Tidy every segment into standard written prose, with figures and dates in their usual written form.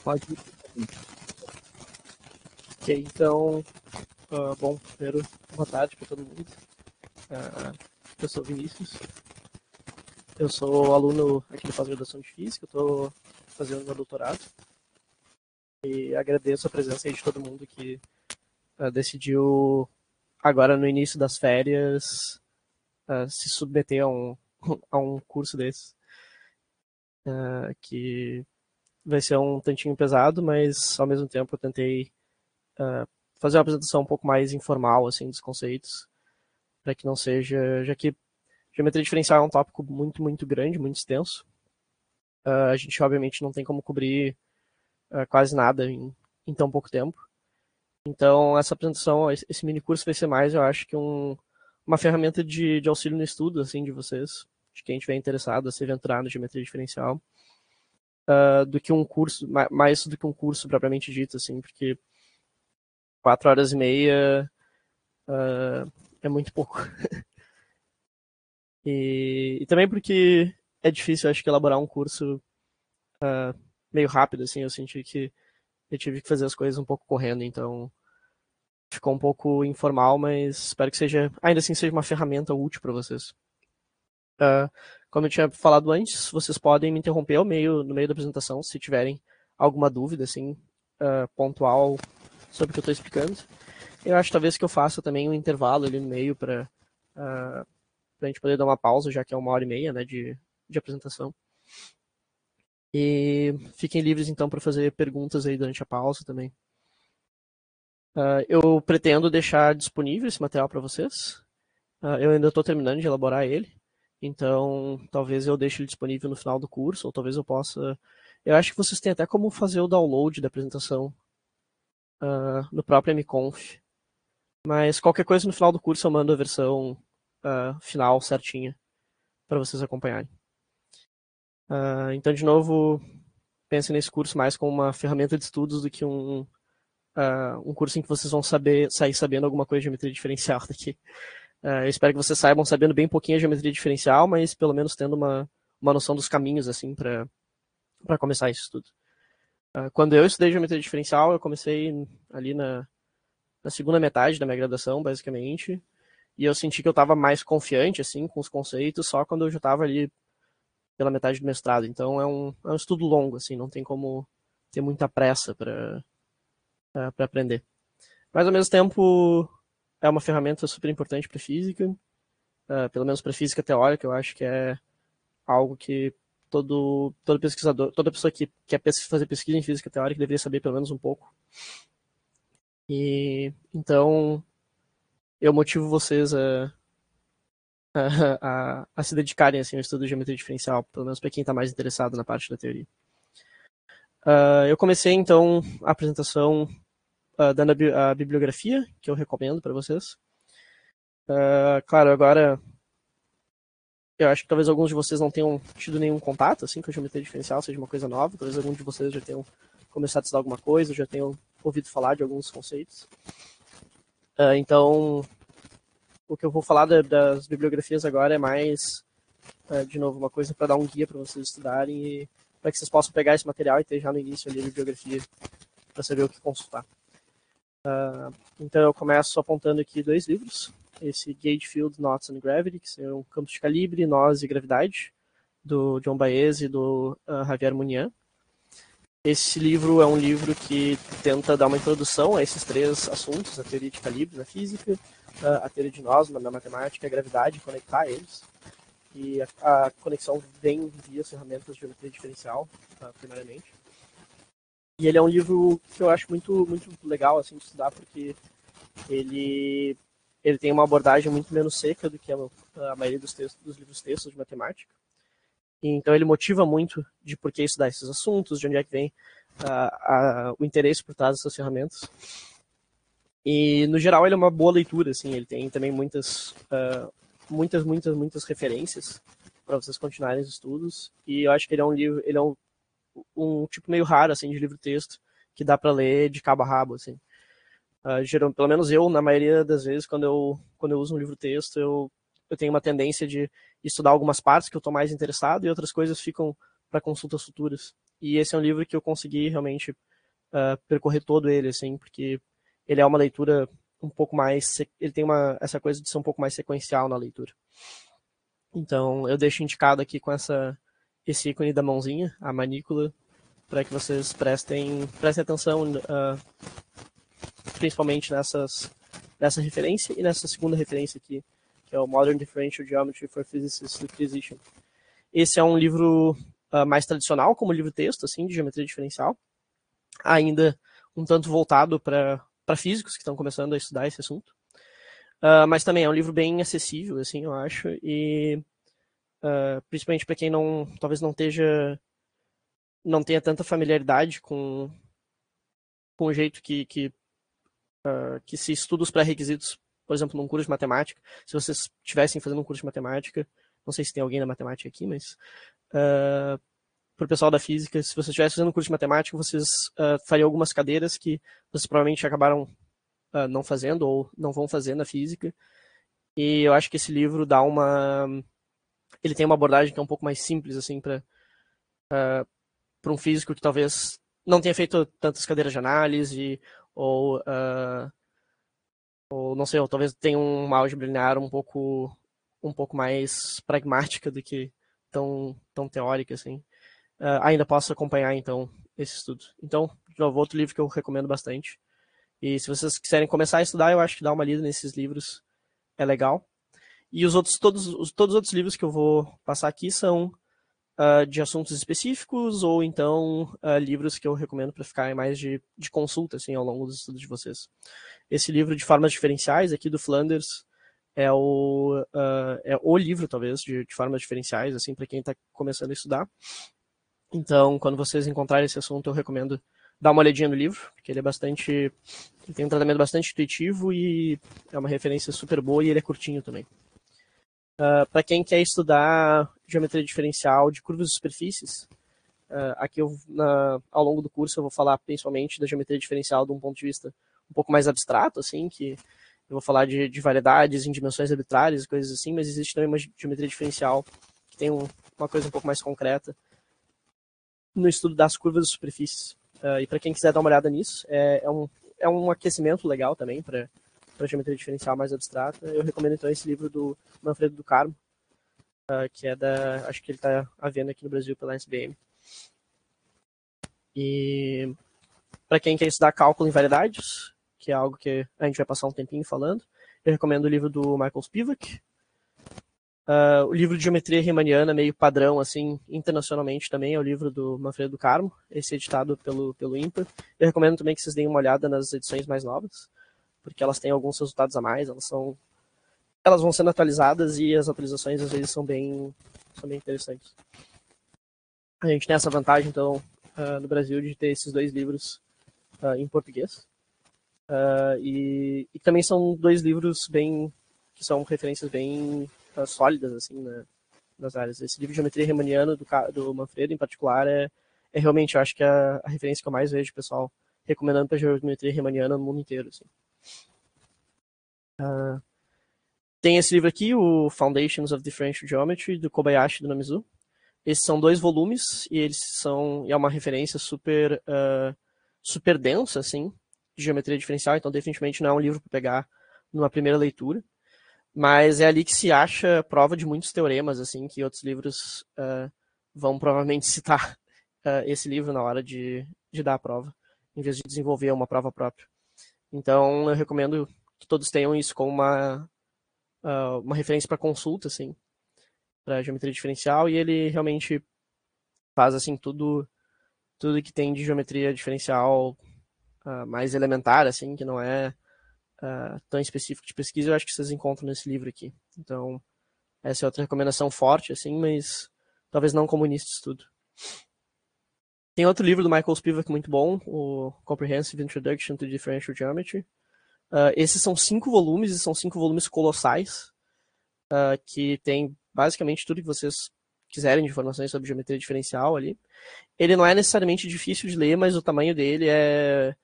Pode. Ok, então, bom, primeiro, boa tarde para todo mundo. Eu sou o Vinícius, eu sou aluno aqui da pós-graduação de Física, eu estou fazendo meu doutorado e agradeço a presença aí de todo mundo que decidiu, agora no início das férias, se submeter a um curso desse, que vai ser um tantinho pesado, mas ao mesmo tempo eu tentei fazer uma apresentação um pouco mais informal assim dos conceitos, para que não seja, já que geometria diferencial é um tópico muito, muito grande, muito extenso. A gente obviamente não tem como cobrir quase nada em tão pouco tempo. Então essa apresentação, esse mini curso vai ser mais, eu acho que uma ferramenta de auxílio no estudo, assim, de vocês, de quem estiver interessado a se aventurar na geometria diferencial, do que um curso, mais do que um curso propriamente dito, assim, porque 4 horas e meia é muito pouco. E também porque é difícil, acho que, elaborar um curso meio rápido, assim, eu senti que eu tive que fazer as coisas um pouco correndo, então ficou um pouco informal, mas espero que seja, ainda assim, seja uma ferramenta útil para vocês. Como eu tinha falado antes, vocês podem me interromper no meio da apresentação, se tiverem alguma dúvida, assim, pontual sobre o que eu estou explicando. Eu acho talvez que eu faça também um intervalo ali no meio para a gente poder dar uma pausa, já que é 1 hora e meia, né, de apresentação. E fiquem livres então para fazer perguntas aí durante a pausa também. Eu pretendo deixar disponível esse material para vocês. Eu ainda estou terminando de elaborar ele, então talvez eu deixe ele disponível no final do curso, ou talvez eu possa. Eu acho que vocês têm até como fazer o download da apresentação no próprio MConf. Mas qualquer coisa no final do curso eu mando a versão final certinha para vocês acompanharem. Então, de novo, pense nesse curso mais como uma ferramenta de estudos do que um curso em que vocês vão sair sabendo alguma coisa de geometria diferencial daqui. Eu espero que vocês saibam sabendo bem pouquinho a geometria diferencial, mas pelo menos tendo uma noção dos caminhos assim para começar esse estudo. Quando eu estudei geometria diferencial, eu comecei ali na segunda metade da minha graduação, basicamente, e eu senti que eu estava mais confiante assim com os conceitos só quando eu já estava ali pela metade do mestrado. Então é um estudo longo, assim, não tem como ter muita pressa para aprender. Mas ao mesmo tempo é uma ferramenta super importante para física, pelo menos para física teórica, eu acho que é algo que todo pesquisador, toda pessoa que quer fazer pesquisa em física teórica deveria saber pelo menos um pouco. E então eu motivo vocês a se dedicarem assim, ao estudo de geometria diferencial, pelo menos para quem está mais interessado na parte da teoria. Eu comecei então a apresentação dando a bibliografia que eu recomendo para vocês. Claro, agora eu acho que talvez alguns de vocês não tenham tido nenhum contato assim com a geometria diferencial, seja uma coisa nova. Talvez alguns de vocês já tenham começado a estudar alguma coisa, já tenham ouvido falar de alguns conceitos. Então, o que eu vou falar das bibliografias agora é mais, de novo, uma coisa para dar um guia para vocês estudarem e para que vocês possam pegar esse material e ter já no início ali a bibliografia para saber o que consultar. Então, eu começo apontando aqui 2 livros. Esse Gauge Field, Knots and Gravity, que são Campos de Calibre, Nós e Gravidade, do John Baez e do Javier Munian. Esse livro é um livro que tenta dar uma introdução a esses 3 assuntos, a teoria de calibre na física, a teoria de nós na matemática, a gravidade, conectar eles. E a conexão vem via as ferramentas de geometria diferencial, primariamente. E ele é um livro que eu acho muito, muito legal assim, de estudar, porque ele tem uma abordagem muito menos seca do que a maioria dos livros textos de matemática. E, então ele motiva muito de por que estudar esses assuntos, de onde é que vem o interesse por trás dessas ferramentas. E no geral ele é uma boa leitura, assim, ele tem também muitas referências para vocês continuarem os estudos. E eu acho que ele é um livro, ele é um tipo meio raro assim de livro-texto que dá para ler de cabo a rabo, assim. Pelo menos eu, na maioria das vezes, quando eu uso um livro-texto, eu tenho uma tendência de estudar algumas partes que eu estou mais interessado e outras coisas ficam para consultas futuras. e esse é um livro que eu consegui realmente percorrer todo ele, assim, porque ele é uma leitura um pouco mais, ele tem essa coisa de ser um pouco mais sequencial na leitura. Então, eu deixo indicado aqui com esse ícone da mãozinha, a manícula, para que vocês prestem atenção, principalmente nessa referência e nessa segunda referência aqui, que é o Modern Differential Geometry for Physicists with Precision. Esse é um livro mais tradicional, como livro-texto, assim, de geometria diferencial, ainda um tanto voltado para físicos que estão começando a estudar esse assunto. Mas também é um livro bem acessível, assim, eu acho, e principalmente para quem talvez não tenha tanta familiaridade com o jeito que se estuda os pré-requisitos, por exemplo, num curso de matemática. Se vocês estivessem fazendo um curso de matemática, não sei se tem alguém da matemática aqui, mas para o pessoal da física, se vocês estivessem fazendo um curso de matemática, vocês fariam algumas cadeiras que vocês provavelmente acabaram não fazendo ou não vão fazer na física. E eu acho que esse livro ele tem uma abordagem que é um pouco mais simples, assim, para um físico que talvez não tenha feito tantas cadeiras de análise, ou não sei, ou talvez tenha uma álgebra linear um pouco mais pragmática do que tão teórica, assim. Ainda posso acompanhar, então, esse estudo. Então, de novo, outro livro que eu recomendo bastante. E se vocês quiserem começar a estudar, eu acho que dar uma lida nesses livros é legal. E todos os outros livros que eu vou passar aqui são de assuntos específicos, ou então livros que eu recomendo para ficar mais de consulta, assim, ao longo dos estudos de vocês. Esse livro de formas diferenciais, aqui do Flanders, é o livro, talvez, de formas diferenciais, assim, para quem está começando a estudar. Então, quando vocês encontrarem esse assunto, eu recomendo dar uma olhadinha no livro, porque ele tem um tratamento bastante intuitivo e é uma referência super boa, e ele é curtinho também. Para quem quer estudar geometria diferencial de curvas de superfícies, aqui ao longo do curso eu vou falar principalmente da geometria diferencial de um ponto de vista um pouco mais abstrato, assim, que eu vou falar de variedades em dimensões arbitrárias e coisas assim, mas existe também uma geometria diferencial que tem uma coisa um pouco mais concreta no estudo das curvas de superfícies. E para quem quiser dar uma olhada nisso, é um aquecimento legal também para geometria diferencial mais abstrata. Eu recomendo então esse livro do Manfredo do Carmo, que é acho que ele está à venda aqui no Brasil pela SBM. E para quem quer estudar cálculo em variedades, que é algo que a gente vai passar um tempinho falando, eu recomendo o livro do Michael Spivak. O livro de geometria riemanniana, meio padrão, assim, internacionalmente também, é o livro do Manfredo do Carmo, esse é editado pelo IMPA. Eu recomendo também que vocês deem uma olhada nas edições mais novas, porque elas têm alguns resultados a mais, elas vão sendo atualizadas e as atualizações às vezes são bem interessantes. A gente tem essa vantagem, então, no Brasil, de ter esses dois livros em português. E também são dois livros que são referências bem sólidas, assim, nas áreas. Esse livro de geometria riemanniana do Manfredo, em particular, é realmente, eu acho que é a referência que eu mais vejo o pessoal recomendando para geometria riemanniana no mundo inteiro, assim. Tem esse livro aqui, o Foundations of Differential Geometry, do Kobayashi e do Namizu. Esses são 2 volumes, e é uma referência super densa, assim, de geometria diferencial, então definitivamente não é um livro para pegar numa primeira leitura, mas é ali que se acha prova de muitos teoremas, assim, que outros livros vão provavelmente citar esse livro na hora de dar a prova, em vez de desenvolver uma prova própria. Então, eu recomendo que todos tenham isso como uma referência para consulta, assim, para geometria diferencial, e ele realmente faz, assim, tudo que tem de geometria diferencial mais elementar, assim, que não é tão específico de pesquisa, eu acho que vocês encontram nesse livro aqui. Então, essa é outra recomendação forte, assim, mas talvez não como início de estudo. Tem outro livro do Michael Spivak muito bom, o Comprehensive Introduction to Differential Geometry. Esses são 5 volumes, e são 5 volumes colossais, que tem basicamente tudo que vocês quiserem de informações sobre geometria diferencial ali. Ele não é necessariamente difícil de ler, mas o tamanho dele é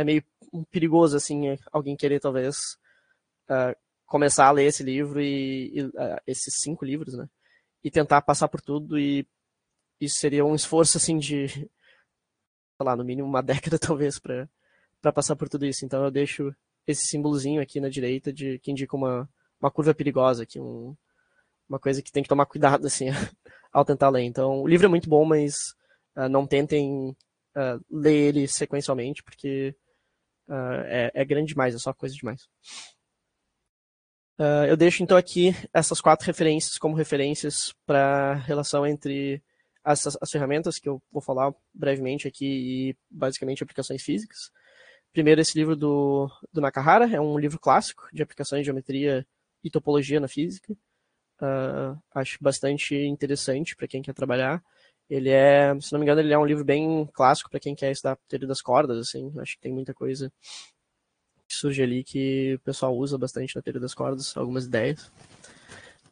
meio perigoso, assim, alguém querer talvez começar a ler esse livro esses 5 livros, né? E tentar passar por tudo e isso seria um esforço, assim, de, sei lá, no mínimo uma década, talvez, para passar por tudo isso. Então eu deixo esse símbolozinho aqui na direita de que indica uma curva perigosa, aqui, uma coisa que tem que tomar cuidado, assim, ao tentar ler. Então, o livro é muito bom, mas não tentem ler ele sequencialmente, porque é grande demais, é só coisa demais. Eu deixo então aqui essas 4 referências como referências para a relação entre as ferramentas que eu vou falar brevemente aqui e basicamente aplicações físicas. Primeiro, esse livro do Nakahara, é um livro clássico de aplicações de geometria e topologia na física. Acho bastante interessante para quem quer trabalhar. Ele se não me engano, ele é um livro bem clássico para quem quer estudar teoria das cordas, assim. Acho que tem muita coisa que surge ali que o pessoal usa bastante na teoria das cordas, algumas ideias.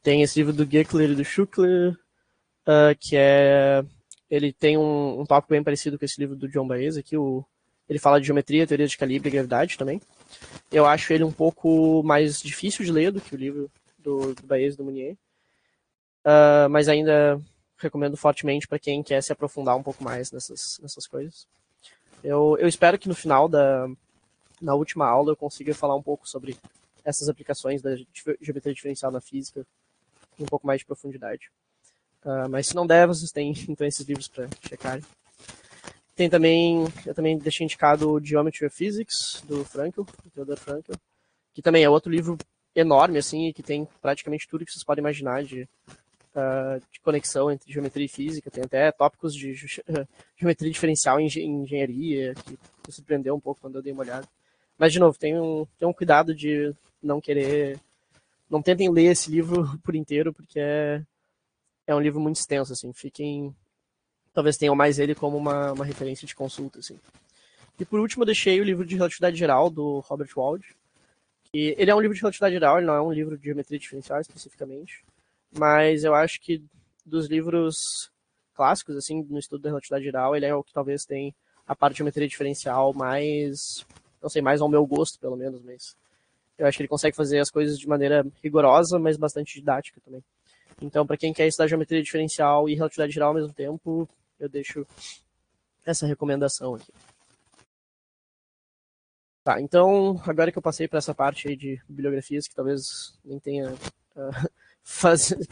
Tem esse livro do Geckler e do Schuckler, que ele tem um tópico bem parecido com esse livro do John Baez aqui, ele fala de geometria, teoria de calibre e gravidade também. Eu acho ele um pouco mais difícil de ler do que o livro do Baez e do Mounier, mas ainda recomendo fortemente para quem quer se aprofundar um pouco mais nessas coisas. Eu espero que no final na última aula eu consiga falar um pouco sobre essas aplicações da geometria diferencial na física com um pouco mais de profundidade. Mas se não der, vocês têm então esses livros para checarem. Tem também, eu também deixei indicado o Geometry of Physics, do Frankl, do Theodor Frankl, que também é outro livro enorme, assim, que tem praticamente tudo que vocês podem imaginar de conexão entre geometria e física. Tem até tópicos de geometria diferencial em engenharia, que me surpreendeu um pouco quando eu dei uma olhada. Mas, de novo, tenham cuidado de não querer... Não tentem ler esse livro por inteiro, porque é um livro muito extenso, assim. Talvez tenham mais ele como uma referência de consulta, assim. E por último, eu deixei o livro de relatividade geral, do Robert Wald. Que ele é um livro de relatividade geral, ele não é um livro de geometria diferencial especificamente. Mas eu acho que dos livros clássicos, assim, no estudo da relatividade geral, ele é o que talvez tem a parte de geometria diferencial mais, não sei, mais ao meu gosto, pelo menos, mas eu acho que ele consegue fazer as coisas de maneira rigorosa, mas bastante didática também. Então, para quem quer estudar geometria diferencial e relatividade geral ao mesmo tempo, eu deixo essa recomendação aqui. Tá, então, agora que eu passei para essa parte aí de bibliografias, que talvez nem tenha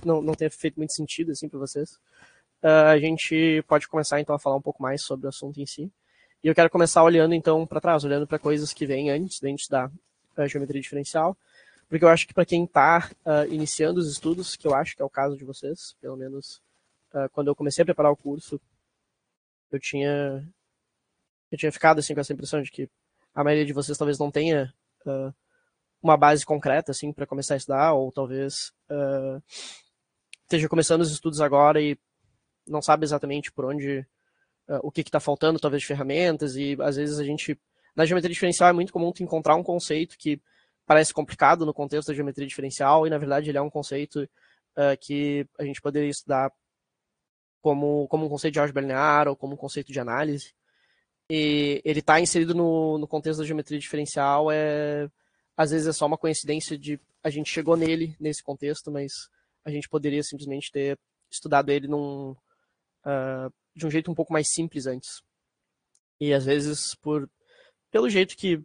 não tenha feito muito sentido assim para vocês, a gente pode começar então a falar um pouco mais sobre o assunto em si. E eu quero começar olhando então para trás, olhando para coisas que vêm antes da geometria diferencial, porque eu acho que para quem está iniciando os estudos, que eu acho que é o caso de vocês, pelo menos quando eu comecei a preparar o curso, eu tinha ficado assim com essa impressão de que a maioria de vocês talvez não tenha uma base concreta assim para começar a estudar, ou talvez esteja começando os estudos agora e não sabe exatamente por onde, o que está faltando, talvez de ferramentas, e às vezes na geometria diferencial é muito comum tu encontrar um conceito que parece complicado no contexto da geometria diferencial, e na verdade ele é um conceito que a gente poderia estudar como um conceito de álgebra linear, ou como um conceito de análise, e ele está inserido no contexto da geometria diferencial, às vezes é só uma coincidência de a gente chegou nesse contexto, mas a gente poderia simplesmente ter estudado ele de um jeito um pouco mais simples antes. E às vezes, pelo jeito que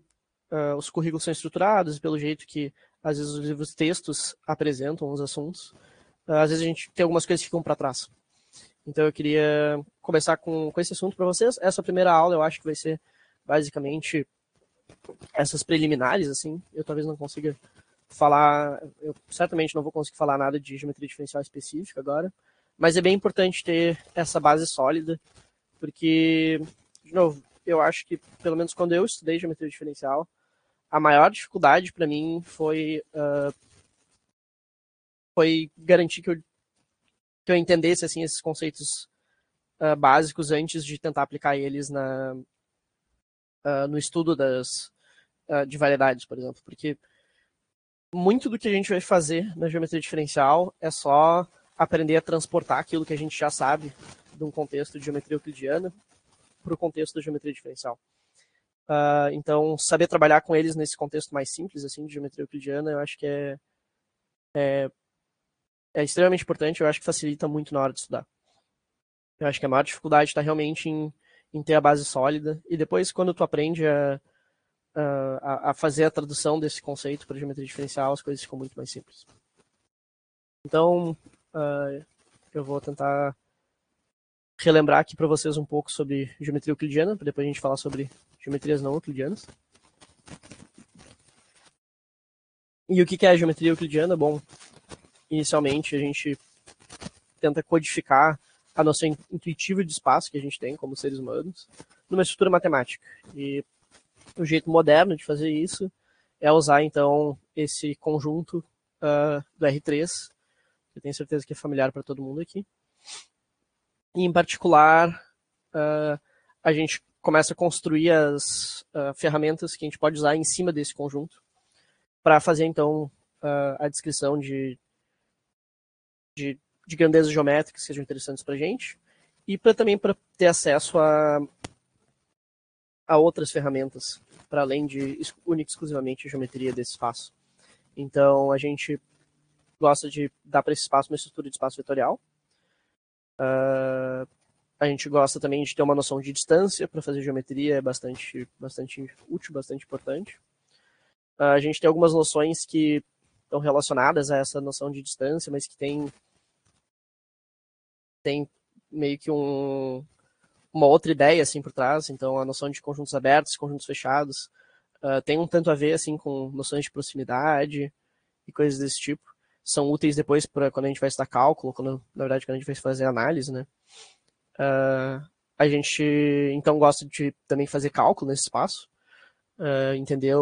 os currículos são estruturados, pelo jeito que às vezes os livros textos apresentam os assuntos, às vezes a gente tem algumas coisas que ficam para trás. Então eu queria começar com esse assunto para vocês. Essa primeira aula eu acho que vai ser basicamente essas preliminares, assim. Eu talvez não consiga falar, eu certamente não vou conseguir falar nada de geometria diferencial específica agora, mas é bem importante ter essa base sólida, porque, de novo, eu acho que, pelo menos quando eu estudei geometria diferencial, a maior dificuldade para mim foi garantir que eu entendesse assim, esses conceitos básicos antes de tentar aplicar eles no estudo de variedades, por exemplo, porque muito do que a gente vai fazer na geometria diferencial é só aprender a transportar aquilo que a gente já sabe de um contexto de geometria euclidiana para o contexto da geometria diferencial. Então, saber trabalhar com eles nesse contexto mais simples, assim, de geometria euclidiana, eu acho que é extremamente importante, eu acho que facilita muito na hora de estudar. Eu acho que a maior dificuldade está realmente em ter a base sólida. E depois, quando tu aprende a fazer a tradução desse conceito para geometria diferencial, as coisas ficam muito mais simples. Então, eu vou tentar relembrar aqui para vocês um pouco sobre geometria euclidiana, para depois a gente falar sobre geometrias não euclidianas. E o que é a geometria euclidiana? Bom, inicialmente a gente tenta codificar a noção intuitiva de espaço que a gente tem como seres humanos numa estrutura matemática. E o jeito moderno de fazer isso é usar, então, esse conjunto do R3, que eu tenho certeza que é familiar para todo mundo aqui. E, em particular, a gente começa a construir as ferramentas que a gente pode usar em cima desse conjunto para fazer, então, a descrição de grandezas geométricas que sejam interessantes para a gente e também para ter acesso a outras ferramentas, para além de única e exclusivamente a geometria desse espaço. Então, a gente gosta de dar para esse espaço uma estrutura de espaço vetorial. A gente gosta também de ter uma noção de distância para fazer geometria, é bastante útil, bastante importante. A gente tem algumas noções que estão relacionadas a essa noção de distância, mas que tem meio que uma outra ideia assim por trás. Então, a noção de conjuntos abertos, conjuntos fechados, tem um tanto a ver assim com noções de proximidade e coisas desse tipo. São úteis depois para quando a gente vai estudar cálculo, na verdade, quando a gente vai fazer análise, né? A gente, então, gosta de também fazer cálculo nesse espaço, entender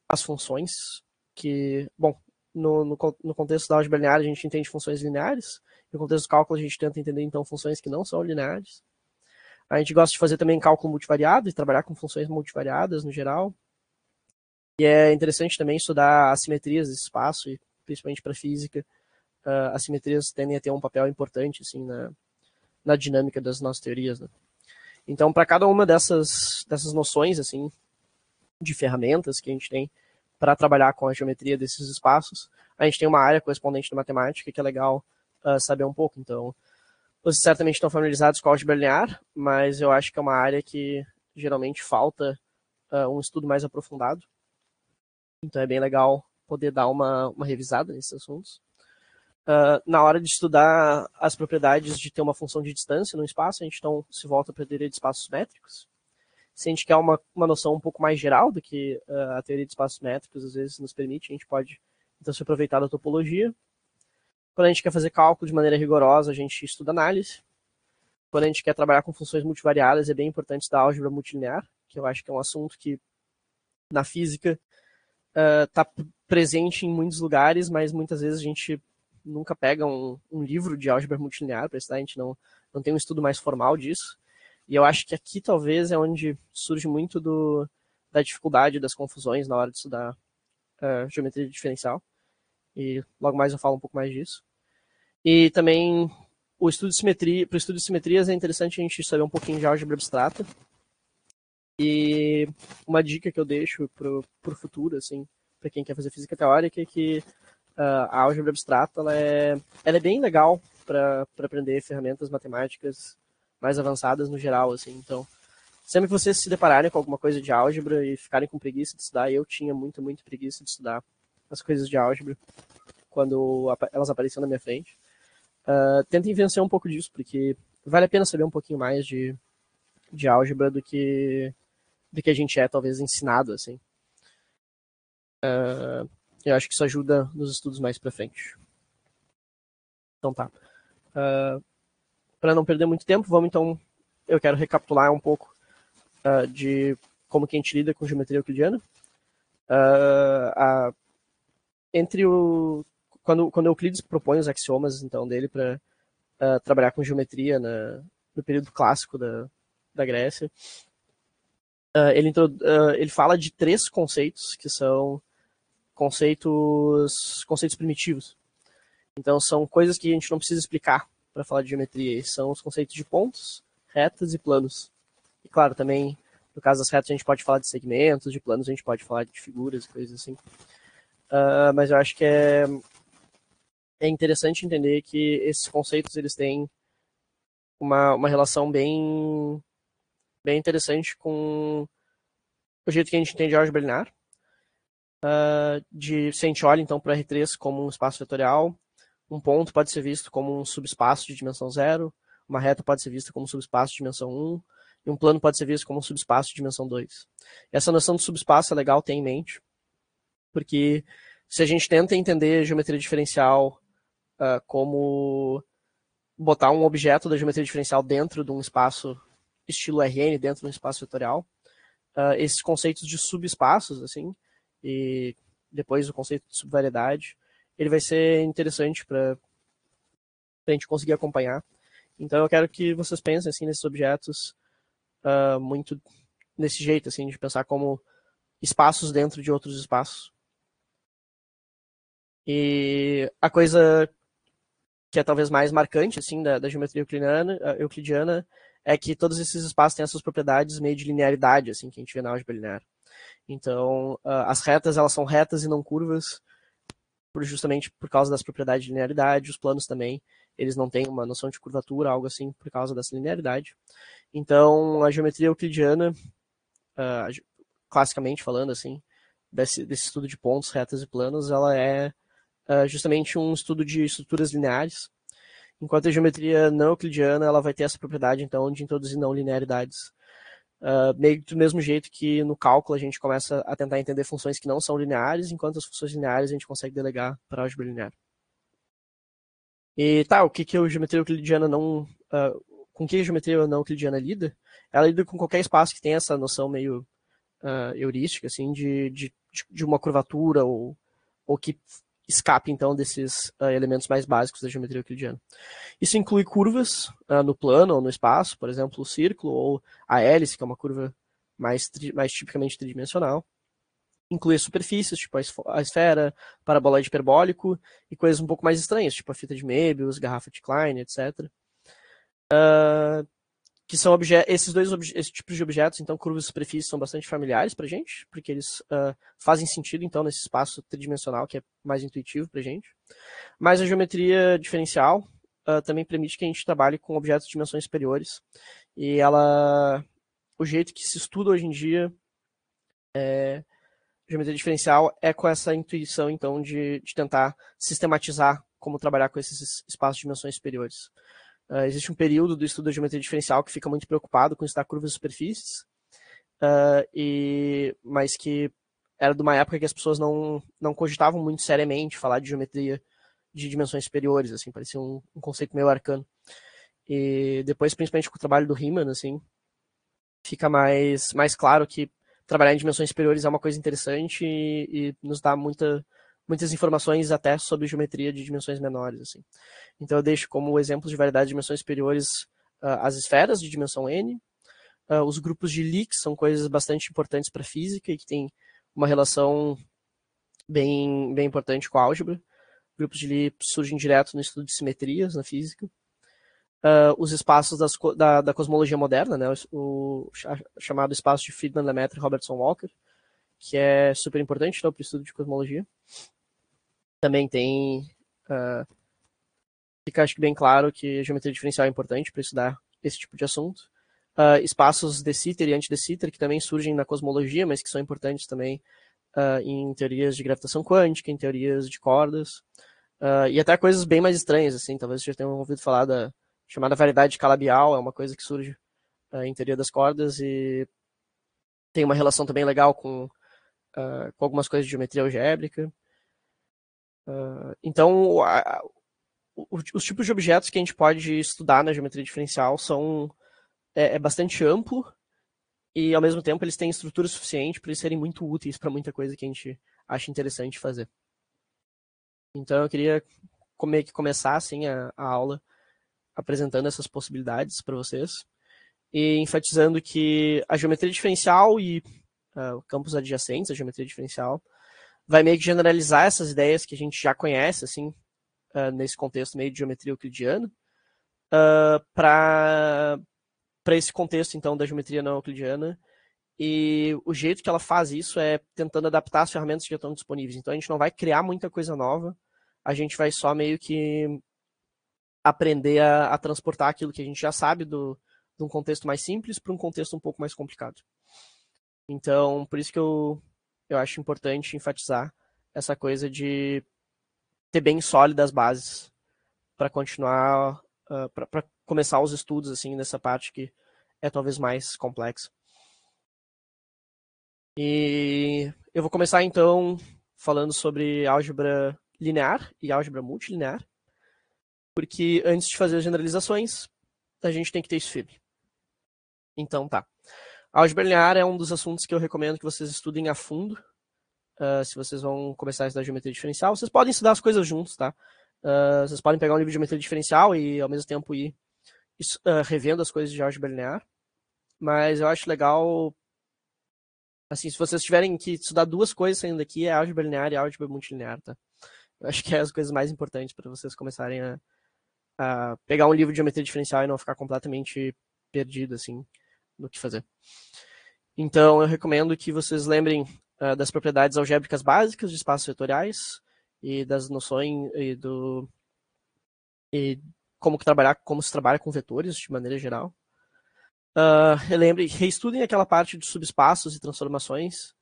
as funções que, bom, no contexto da álgebra linear a gente entende funções lineares, no contexto do cálculo a gente tenta entender, então, funções que não são lineares. A gente gosta de fazer também cálculo multivariado e trabalhar com funções multivariadas no geral. E é interessante também estudar assimetrias desse espaço, e principalmente para física, assimetrias tendem a ter um papel importante assim, na dinâmica das nossas teorias. Né? Então, para cada uma dessas noções assim, de ferramentas que a gente tem para trabalhar com a geometria desses espaços, a gente tem uma área correspondente da matemática que é legal saber um pouco. Então, vocês certamente estão familiarizados com a álgebra linear, mas eu acho que é uma área que geralmente falta um estudo mais aprofundado. Então é bem legal poder dar uma revisada nesses assuntos. Na hora de estudar as propriedades de ter uma função de distância no espaço, a gente então se volta para a teoria de espaços métricos. Se a gente quer uma noção um pouco mais geral do que a teoria de espaços métricos às vezes nos permite, a gente pode então se aproveitar da topologia. Quando a gente quer fazer cálculo de maneira rigorosa, a gente estuda análise. Quando a gente quer trabalhar com funções multivariadas, é bem importante estudar álgebra multilinear, que eu acho que é um assunto que na física está presente em muitos lugares, mas muitas vezes a gente nunca pega um livro de álgebra multilinear para estudar, a gente não tem um estudo mais formal disso. E eu acho que aqui talvez é onde surge muito da dificuldade das confusões na hora de estudar geometria diferencial. E logo mais eu falo um pouco mais disso. E também para o estudo de simetrias é interessante a gente saber um pouquinho de álgebra abstrata. E uma dica que eu deixo para o futuro, assim, para quem quer fazer física teórica, é que a álgebra abstrata ela é bem legal para aprender ferramentas matemáticas mais avançadas no geral, assim. Então, sempre que vocês se depararem com alguma coisa de álgebra e ficarem com preguiça de estudar, eu tinha muito preguiça de estudar as coisas de álgebra quando elas apareciam na minha frente. Tentem vencer um pouco disso, porque vale a pena saber um pouquinho mais de álgebra do que a gente é, talvez, ensinado, assim. Eu acho que isso ajuda nos estudos mais pra frente. Então tá. Para não perder muito tempo, vamos então. Eu quero recapitular um pouco de como que a gente lida com geometria euclidiana. Quando Euclides propõe os axiomas então dele para trabalhar com geometria no período clássico da Grécia, ele fala de 3 conceitos que são conceitos primitivos. Então são coisas que a gente não precisa explicar para falar de geometria. São os conceitos de pontos, retas e planos. E claro, também no caso das retas a gente pode falar de segmentos, de planos a gente pode falar de figuras e coisas assim. Mas eu acho que é interessante entender que esses conceitos eles têm uma relação bem interessante com o jeito que a gente entende a álgebra linear. Se a gente olha então para o R3 como um espaço vetorial, um ponto pode ser visto como um subespaço de dimensão 0, uma reta pode ser vista como um subespaço de dimensão 1, e um plano pode ser visto como um subespaço de dimensão 2. Essa noção de subespaço é legal ter em mente, porque se a gente tenta entender geometria diferencial como botar um objeto da geometria diferencial dentro de um espaço estilo Rn, dentro de um espaço vetorial, esses conceitos de subespaços, assim, e depois o conceito de subvariedade, ele vai ser interessante para a gente conseguir acompanhar. Então eu quero que vocês pensem assim nesses objetos muito desse jeito, assim, de pensar como espaços dentro de outros espaços. E a coisa que é talvez mais marcante assim da geometria euclidiana é que todos esses espaços têm essas propriedades meio de linearidade, assim, que a gente vê na álgebra linear. Então, as retas elas são retas e não curvas, justamente por causa das propriedades de linearidade. Os planos também, eles não têm uma noção de curvatura, algo assim, por causa dessa linearidade. Então, a geometria euclidiana, classicamente falando, assim, desse estudo de pontos, retas e planos, ela é justamente um estudo de estruturas lineares, enquanto a geometria não euclidiana ela vai ter essa propriedade, então, de introduzir não linearidades. Meio do mesmo jeito que no cálculo a gente começa a tentar entender funções que não são lineares, enquanto as funções lineares a gente consegue delegar para a álgebra linear. E tá, o que a geometria euclidiana não... com que a geometria não euclidiana lida? Ela lida com qualquer espaço que tenha essa noção meio heurística, assim, de uma curvatura ou que escape, então, desses elementos mais básicos da geometria euclidiana. Isso inclui curvas no plano ou no espaço, por exemplo, o círculo ou a hélice, que é uma curva mais tipicamente tridimensional. Inclui superfícies, tipo a esfera, paraboloide hiperbólico, e coisas um pouco mais estranhas, tipo a fita de Möbius, garrafa de Klein, etc. Que são esses tipos de objetos, então curvas e superfícies são bastante familiares para a gente, porque eles fazem sentido então nesse espaço tridimensional que é mais intuitivo para a gente. Mas a geometria diferencial também permite que a gente trabalhe com objetos de dimensões superiores, e o jeito que se estuda hoje em dia geometria diferencial é com essa intuição então de tentar sistematizar como trabalhar com esses espaços de dimensões superiores. Existe um período do estudo da geometria diferencial que fica muito preocupado com estudar curvas e superfícies, mas que era de uma época que as pessoas não cogitavam muito seriamente falar de geometria de dimensões superiores, assim, parecia um conceito meio arcano. E depois, principalmente com o trabalho do Riemann, assim, fica mais claro que trabalhar em dimensões superiores é uma coisa interessante e nos dá muitas informações até sobre geometria de dimensões menores, assim. Então eu deixo como exemplos de variedade de dimensões superiores as esferas de dimensão n, os grupos de Lie, que são coisas bastante importantes para a física e que tem uma relação bem importante com a álgebra. Grupos de Lie surgem direto no estudo de simetrias na física. Os espaços da cosmologia moderna, né, o chamado espaço de Friedmann, Lemaitre e Robertson Walker, que é super importante para o estudo de cosmologia. Também tem fica acho que bem claro que a geometria diferencial é importante para estudar esse tipo de assunto. Espaços de Sitter e anti-de Sitter, que também surgem na cosmologia, mas que são importantes também em teorias de gravitação quântica, em teorias de cordas, e até coisas bem mais estranhas, assim, talvez vocês já tenham ouvido falar da chamada variedade calabial, é uma coisa que surge em teoria das cordas e tem uma relação também legal com algumas coisas de geometria algébrica. Então, os tipos de objetos que a gente pode estudar na geometria diferencial é bastante amplo e, ao mesmo tempo, eles têm estrutura suficiente para eles serem muito úteis para muita coisa que a gente acha interessante fazer. Então, eu queria começar assim, a aula apresentando essas possibilidades para vocês e enfatizando que a geometria diferencial e campos adjacentes à geometria diferencial vai meio que generalizar essas ideias que a gente já conhece, assim, nesse contexto meio de geometria euclidiana, para esse contexto, então, da geometria não euclidiana. E o jeito que ela faz isso é tentando adaptar as ferramentas que já estão disponíveis. Então, a gente não vai criar muita coisa nova, a gente vai só meio que aprender a transportar aquilo que a gente já sabe de um contexto mais simples para um contexto um pouco mais complicado. Então, por isso que eu acho importante enfatizar essa coisa de ter bem sólidas bases para continuar, para começar os estudos assim nessa parte que é talvez mais complexa. E eu vou começar então falando sobre álgebra linear e álgebra multilinear, porque antes de fazer as generalizações, a gente tem que ter isso firme. Então tá. A álgebra linear é um dos assuntos que eu recomendo que vocês estudem a fundo, se vocês vão começar a estudar geometria diferencial. Vocês podem estudar as coisas juntos, tá? Vocês podem pegar um livro de geometria diferencial e ao mesmo tempo ir revendo as coisas de álgebra linear. Mas eu acho legal, assim, se vocês tiverem que estudar duas coisas saindo daqui, é álgebra linear e álgebra multilinear, tá? Eu acho que é as coisas mais importantes para vocês começarem a pegar um livro de geometria diferencial e não ficar completamente perdido, assim, no que fazer. Então, eu recomendo que vocês lembrem das propriedades algébricas básicas de espaços vetoriais e das noções e como se trabalha com vetores de maneira geral. Reestudem aquela parte de subespaços e transformações,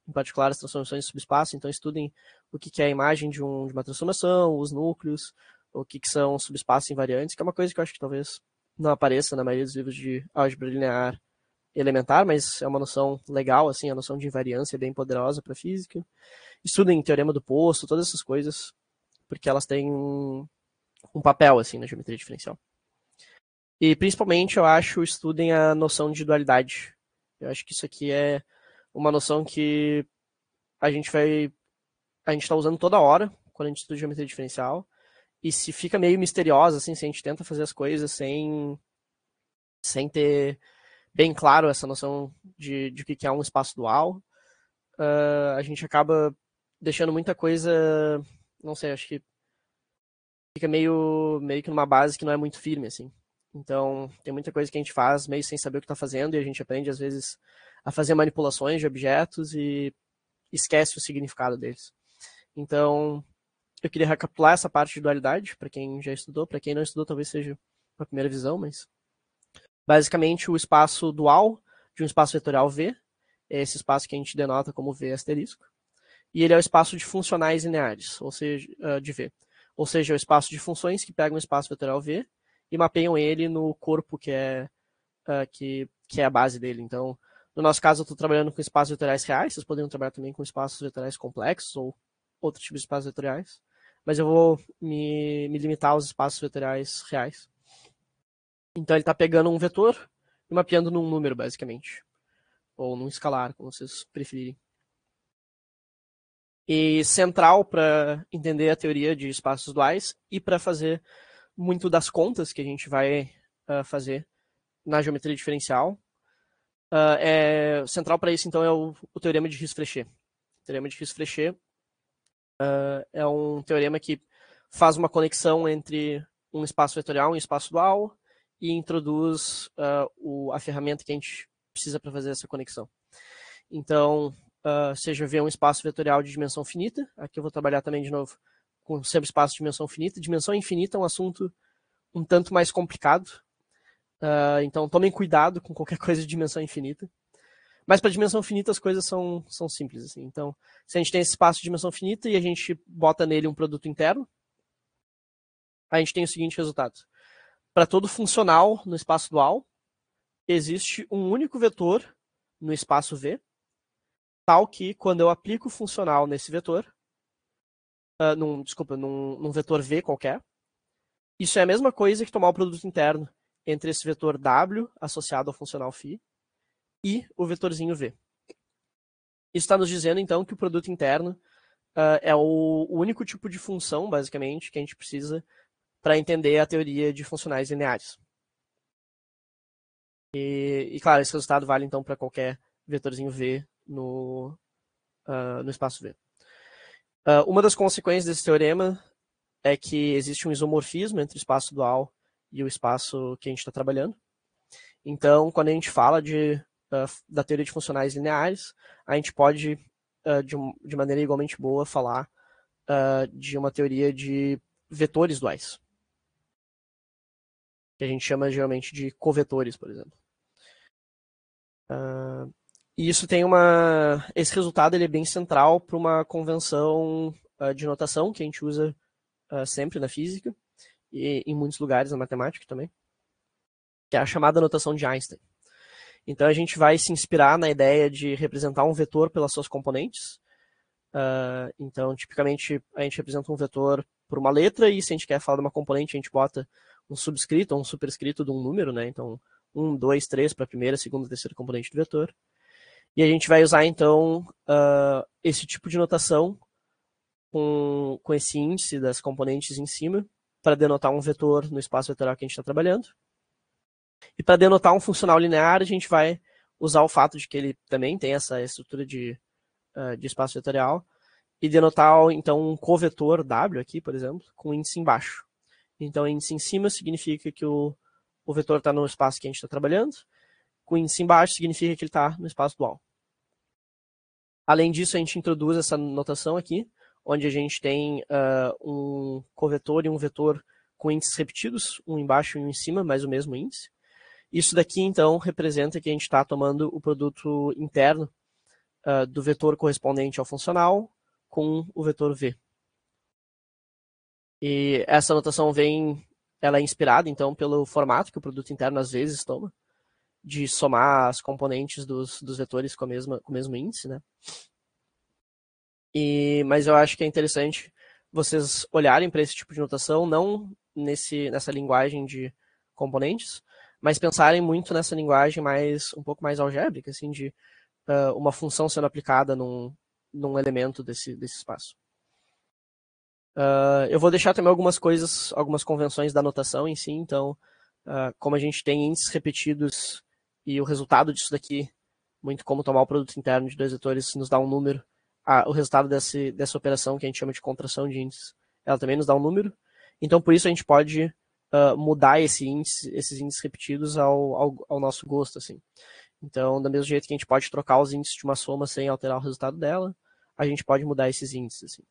em particular as transformações de subespaço. Então, estudem o que é a imagem de uma transformação, os núcleos, o que são subespaços invariantes, que é uma coisa que eu acho que talvez não apareça na maioria dos livros de álgebra linear elementar, mas é uma noção legal, assim, a noção de invariância é bem poderosa para física. Estudem teorema do posto, todas essas coisas, porque elas têm um papel, assim, na geometria diferencial. E, principalmente, eu acho, estudem a noção de dualidade. Eu acho que isso aqui é uma noção que a gente está usando toda hora, quando a gente estuda geometria diferencial, e se fica meio misteriosa, assim, se a gente tenta fazer as coisas sem ter bem claro essa noção de o que é um espaço dual, a gente acaba deixando muita coisa, não sei, acho que fica meio que numa base que não é muito firme, assim. Então, tem muita coisa que a gente faz meio sem saber o que está fazendo e a gente aprende, às vezes, a fazer manipulações de objetos e esquece o significado deles. Então, eu queria recapitular essa parte de dualidade, para quem já estudou, para quem não estudou, talvez seja uma primeira visão, mas basicamente o espaço dual de um espaço vetorial V é esse espaço que a gente denota como V asterisco, e ele é o espaço de funcionais lineares, ou seja, de V. Ou seja, é o espaço de funções que pegam o espaço vetorial V e mapeiam ele no corpo que é a base dele. Então, no nosso caso, eu estou trabalhando com espaços vetoriais reais, vocês poderiam trabalhar também com espaços vetoriais complexos ou outro tipo de espaços vetoriais, mas eu vou me limitar aos espaços vetoriais reais. Então, ele está pegando um vetor e mapeando num número, basicamente, ou num escalar, como vocês preferirem. E central para entender a teoria de espaços duais e para fazer muito das contas que a gente vai fazer na geometria diferencial. Central para isso, então, é o teorema de Riesz-Flechet. O teorema de Riesz-Flechet é um teorema que faz uma conexão entre um espaço vetorial e um espaço dual e introduz a ferramenta que a gente precisa para fazer essa conexão. Então, seja V um espaço vetorial de dimensão finita, aqui eu vou trabalhar também de novo com sempre espaço de dimensão finita. Dimensão infinita é um assunto um tanto mais complicado, então tomem cuidado com qualquer coisa de dimensão infinita. Mas para dimensão finita as coisas são simples. Assim. Então, se a gente tem esse espaço de dimensão finita e a gente bota nele um produto interno, a gente tem o seguinte resultado. Para todo funcional no espaço dual, existe um único vetor no espaço V, tal que quando eu aplico o funcional nesse vetor, num vetor V qualquer, isso é a mesma coisa que tomar o produto interno entre esse vetor W associado ao funcional φ e o vetorzinho V. Isso está nos dizendo, então, que o produto interno é o único tipo de função, basicamente, que a gente precisa para entender a teoria de funcionais lineares. E claro, esse resultado vale, então, para qualquer vetorzinho V no espaço V. Uma das consequências desse teorema é que existe um isomorfismo entre o espaço dual e o espaço que a gente está trabalhando. Então, quando a gente fala da teoria de funcionais lineares, a gente pode, de maneira igualmente boa, falar de uma teoria de vetores duais. que a gente chama geralmente de covetores, por exemplo. E isso tem esse resultado ele é bem central para uma convenção de notação que a gente usa sempre na física e em muitos lugares na matemática também, que é a chamada notação de Einstein. Então a gente vai se inspirar na ideia de representar um vetor pelas suas componentes. Então, tipicamente, a gente representa um vetor por uma letra e se a gente quer falar de uma componente, a gente bota um subscrito ou um superscrito de um número, né? Então, 1, 2, 3 para a primeira, segunda, terceira componente do vetor. E a gente vai usar, então, esse tipo de notação com esse índice das componentes em cima para denotar um vetor no espaço vetorial que a gente está trabalhando. E para denotar um funcional linear, a gente vai usar o fato de que ele também tem essa estrutura de espaço vetorial e denotar, então, um covetor W aqui, por exemplo, com índice embaixo. Então, índice em cima significa que o vetor está no espaço que a gente está trabalhando, com índice embaixo significa que ele está no espaço dual. Além disso, a gente introduz essa notação aqui, onde a gente tem um covetor e um vetor com índices repetidos, um embaixo e um em cima, mas o mesmo índice. Isso daqui, então, representa que a gente está tomando o produto interno do vetor correspondente ao funcional com o vetor V. E essa notação ela é inspirada, então, pelo formato que o produto interno às vezes toma, de somar as componentes dos vetores com o mesmo índice, né? Mas eu acho que é interessante vocês olharem para esse tipo de notação, não nessa linguagem de componentes, mas pensarem muito nessa linguagem um pouco mais algébrica, assim, de uma função sendo aplicada num elemento desse espaço. Eu vou deixar também algumas convenções da notação em si, então, como a gente tem índices repetidos e o resultado disso daqui, muito como tomar o produto interno de dois vetores, nos dá um número, o resultado dessa operação que a gente chama de contração de índices, ela também nos dá um número, então por isso a gente pode mudar esses índices repetidos ao nosso gosto, assim. Então, do mesmo jeito que a gente pode trocar os índices de uma soma sem alterar o resultado dela, a gente pode mudar esses índices, assim.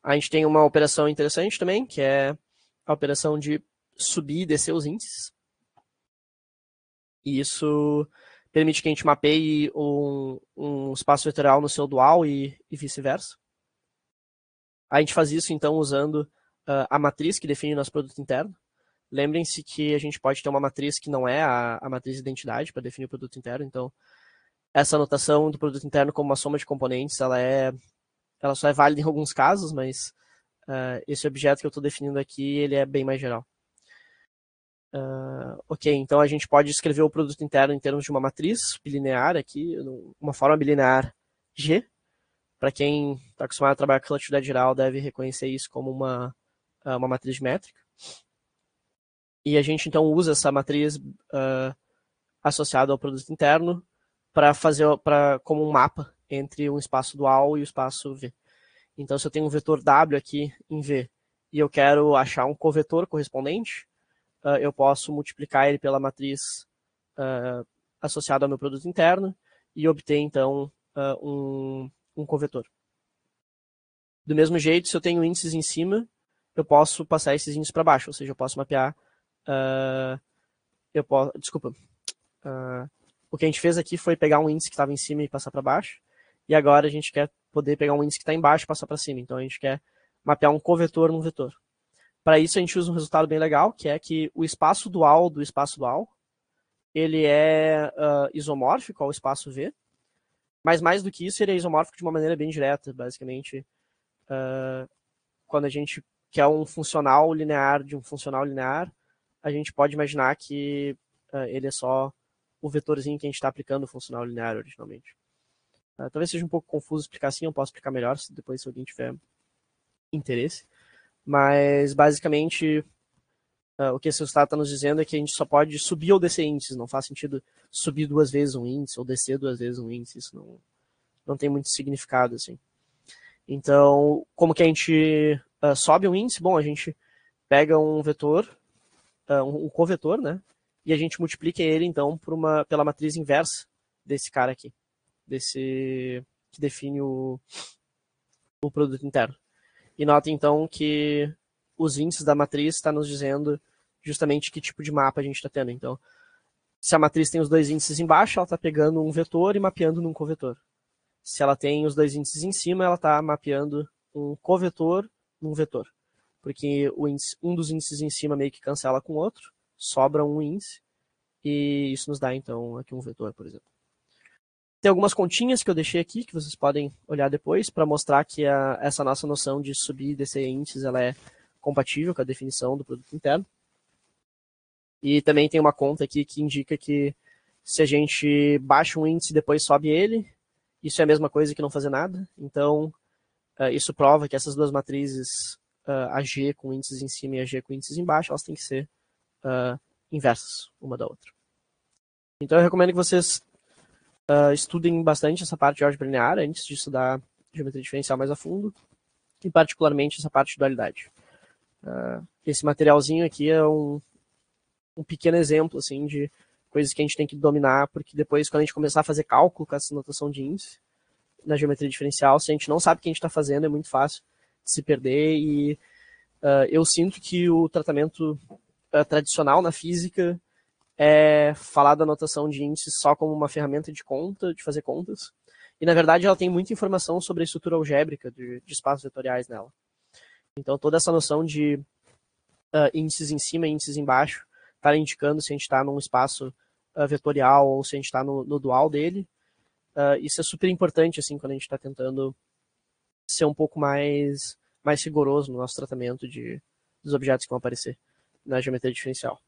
A gente tem uma operação interessante também, que é a operação de subir e descer os índices. E isso permite que a gente mapeie um espaço vetorial no seu dual e vice-versa. A gente faz isso, então, usando a matriz que define o nosso produto interno. Lembrem-se que a gente pode ter uma matriz que não é a matriz de identidade para definir o produto interno. Então, essa notação do produto interno como uma soma de componentes, ela só é válida em alguns casos, mas esse objeto que eu estou definindo aqui, ele é bem mais geral. Ok, então a gente pode escrever o produto interno em termos de uma matriz bilinear aqui, uma forma bilinear G. Para quem está acostumado a trabalhar com relatividade geral, deve reconhecer isso como uma matriz métrica. E a gente então usa essa matriz associada ao produto interno para fazer como um mapa entre um espaço dual e o espaço V. Então, se eu tenho um vetor W aqui em V e eu quero achar um covetor correspondente, eu posso multiplicar ele pela matriz associada ao meu produto interno e obter, então, um covetor. Do mesmo jeito, se eu tenho índices em cima, eu posso passar esses índices para baixo, ou seja, eu posso mapear. O que a gente fez aqui foi pegar um índice que estava em cima e passar para baixo, e agora a gente quer poder pegar um índice que está embaixo e passar para cima. Então a gente quer mapear um covetor num vetor. Para isso a gente usa um resultado bem legal, que é que o espaço dual do espaço dual, ele é isomórfico ao espaço V, mas mais do que isso, ele é isomórfico de uma maneira bem direta, basicamente. Quando a gente quer um funcional linear de um funcional linear, a gente pode imaginar que ele é só o vetorzinho que a gente está aplicando o funcional linear originalmente. Talvez seja um pouco confuso explicar assim, eu posso explicar melhor depois se alguém tiver interesse. Mas, basicamente, o que esse resultado está nos dizendo é que a gente só pode subir ou descer índices. Não faz sentido subir duas vezes um índice ou descer duas vezes um índice. Isso não tem muito significado, assim. Então, como que a gente sobe um índice? Bom, a gente pega um vetor, um covetor, né? E a gente multiplica ele, então, pela matriz inversa desse cara aqui. Que define o produto interno. E nota, então, que os índices da matriz está nos dizendo justamente que tipo de mapa a gente está tendo. Então, se a matriz tem os dois índices embaixo, ela está pegando um vetor e mapeando num covetor. Se ela tem os dois índices em cima, ela está mapeando um covetor num vetor. Porque um dos índices em cima meio que cancela com o outro, sobra um índice, e isso nos dá, então, aqui um vetor, por exemplo. Tem algumas continhas que eu deixei aqui, que vocês podem olhar depois, para mostrar que essa nossa noção de subir e descer índices ela é compatível com a definição do produto interno. E também tem uma conta aqui que indica que se a gente baixa um índice e depois sobe ele, isso é a mesma coisa que não fazer nada. Então, isso prova que essas duas matrizes, AG com índices em cima e AG com índices embaixo, elas têm que ser inversas uma da outra. Então, eu recomendo que vocês estudem bastante essa parte de álgebra linear antes de estudar geometria diferencial mais a fundo, e particularmente essa parte de dualidade. Esse materialzinho aqui é um pequeno exemplo assim, de coisas que a gente tem que dominar, porque depois, quando a gente começar a fazer cálculo com essa notação de índice na geometria diferencial, se a gente não sabe o que a gente está fazendo, é muito fácil de se perder, e eu sinto que o tratamento tradicional na física é falar da notação de índices só como uma ferramenta de conta, de fazer contas, e na verdade ela tem muita informação sobre a estrutura algébrica de espaços vetoriais nela. Então toda essa noção de índices em cima e índices embaixo está indicando se a gente está num espaço vetorial ou se a gente está no dual dele. Isso é super importante assim, quando a gente está tentando ser um pouco mais rigoroso no nosso tratamento dos objetos que vão aparecer na geometria diferencial.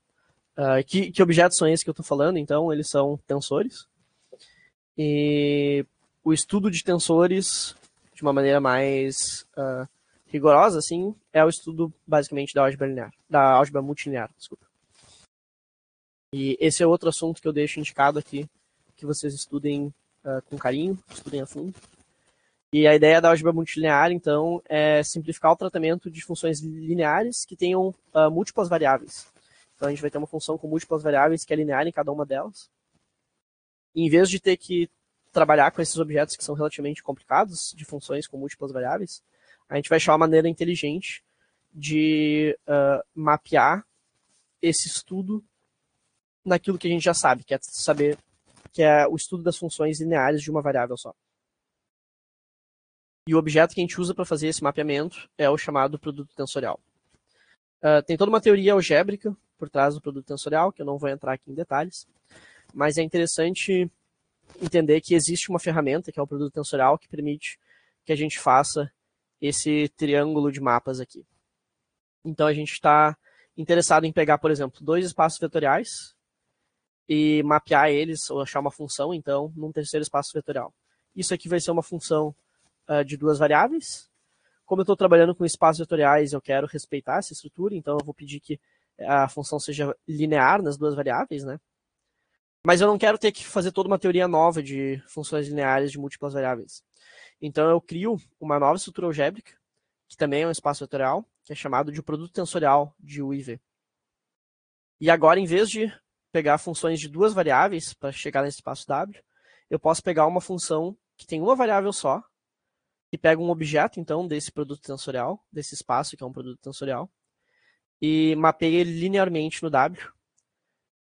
Que objetos são esses que eu estou falando? Então, eles são tensores. E o estudo de tensores, de uma maneira mais rigorosa, assim, é o estudo, basicamente, da álgebra linear, da álgebra multilinear, desculpa. E esse é outro assunto que eu deixo indicado aqui, que vocês estudem com carinho, estudem a fundo. E a ideia da álgebra multilinear, então, é simplificar o tratamento de funções lineares que tenham múltiplas variáveis. Então, a gente vai ter uma função com múltiplas variáveis que é linear em cada uma delas. E, em vez de ter que trabalhar com esses objetos que são relativamente complicados, de funções com múltiplas variáveis, a gente vai achar uma maneira inteligente de mapear esse estudo naquilo que a gente já sabe, que é o estudo das funções lineares de uma variável só. E o objeto que a gente usa para fazer esse mapeamento é o chamado produto tensorial. Tem toda uma teoria algébrica por trás do produto tensorial, que eu não vou entrar aqui em detalhes, mas é interessante entender que existe uma ferramenta, que é o produto tensorial, que permite que a gente faça esse triângulo de mapas aqui. Então, a gente está interessado em pegar, por exemplo, dois espaços vetoriais e mapear eles, ou achar uma função, então, num terceiro espaço vetorial. Isso aqui vai ser uma função de duas variáveis. Como eu estou trabalhando com espaços vetoriais, eu quero respeitar essa estrutura, então eu vou pedir que a função seja linear nas duas variáveis, né? Mas eu não quero ter que fazer toda uma teoria nova de funções lineares de múltiplas variáveis. Então eu crio uma nova estrutura algébrica, que também é um espaço vetorial, que é chamado de produto tensorial de U e V. E agora, em vez de pegar funções de duas variáveis para chegar nesse espaço W, eu posso pegar uma função que tem uma variável só, que pega um objeto, então, desse produto tensorial, desse espaço, que é um produto tensorial, e mapeia ele linearmente no W,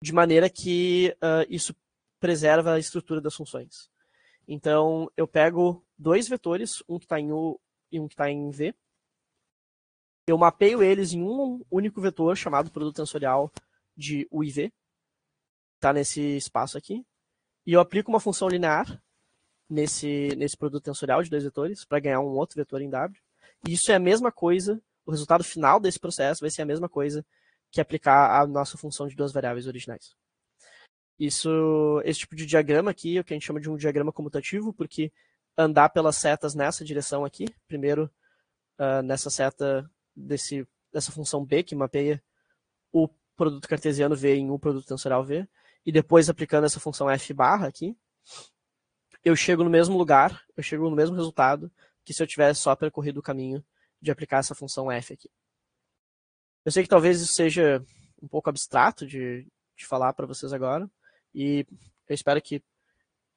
de maneira que isso preserva a estrutura das funções. Então, eu pego dois vetores, um que está em U e um que está em V, eu mapeio eles em um único vetor, chamado produto tensorial de U e V, está nesse espaço aqui, e eu aplico uma função linear nesse produto tensorial de dois vetores, para ganhar um outro vetor em W. E isso é a mesma coisa, o resultado final desse processo vai ser a mesma coisa que aplicar a nossa função de duas variáveis originais. Esse tipo de diagrama aqui é o que a gente chama de um diagrama comutativo, porque andar pelas setas nessa direção aqui, primeiro nessa seta dessa função B, que mapeia o produto cartesiano V em um produto tensorial V, e depois aplicando essa função f barra aqui, eu chego no mesmo lugar, eu chego no mesmo resultado que se eu tivesse só percorrido o caminho de aplicar essa função f aqui. Eu sei que talvez isso seja um pouco abstrato de falar para vocês agora, e eu espero que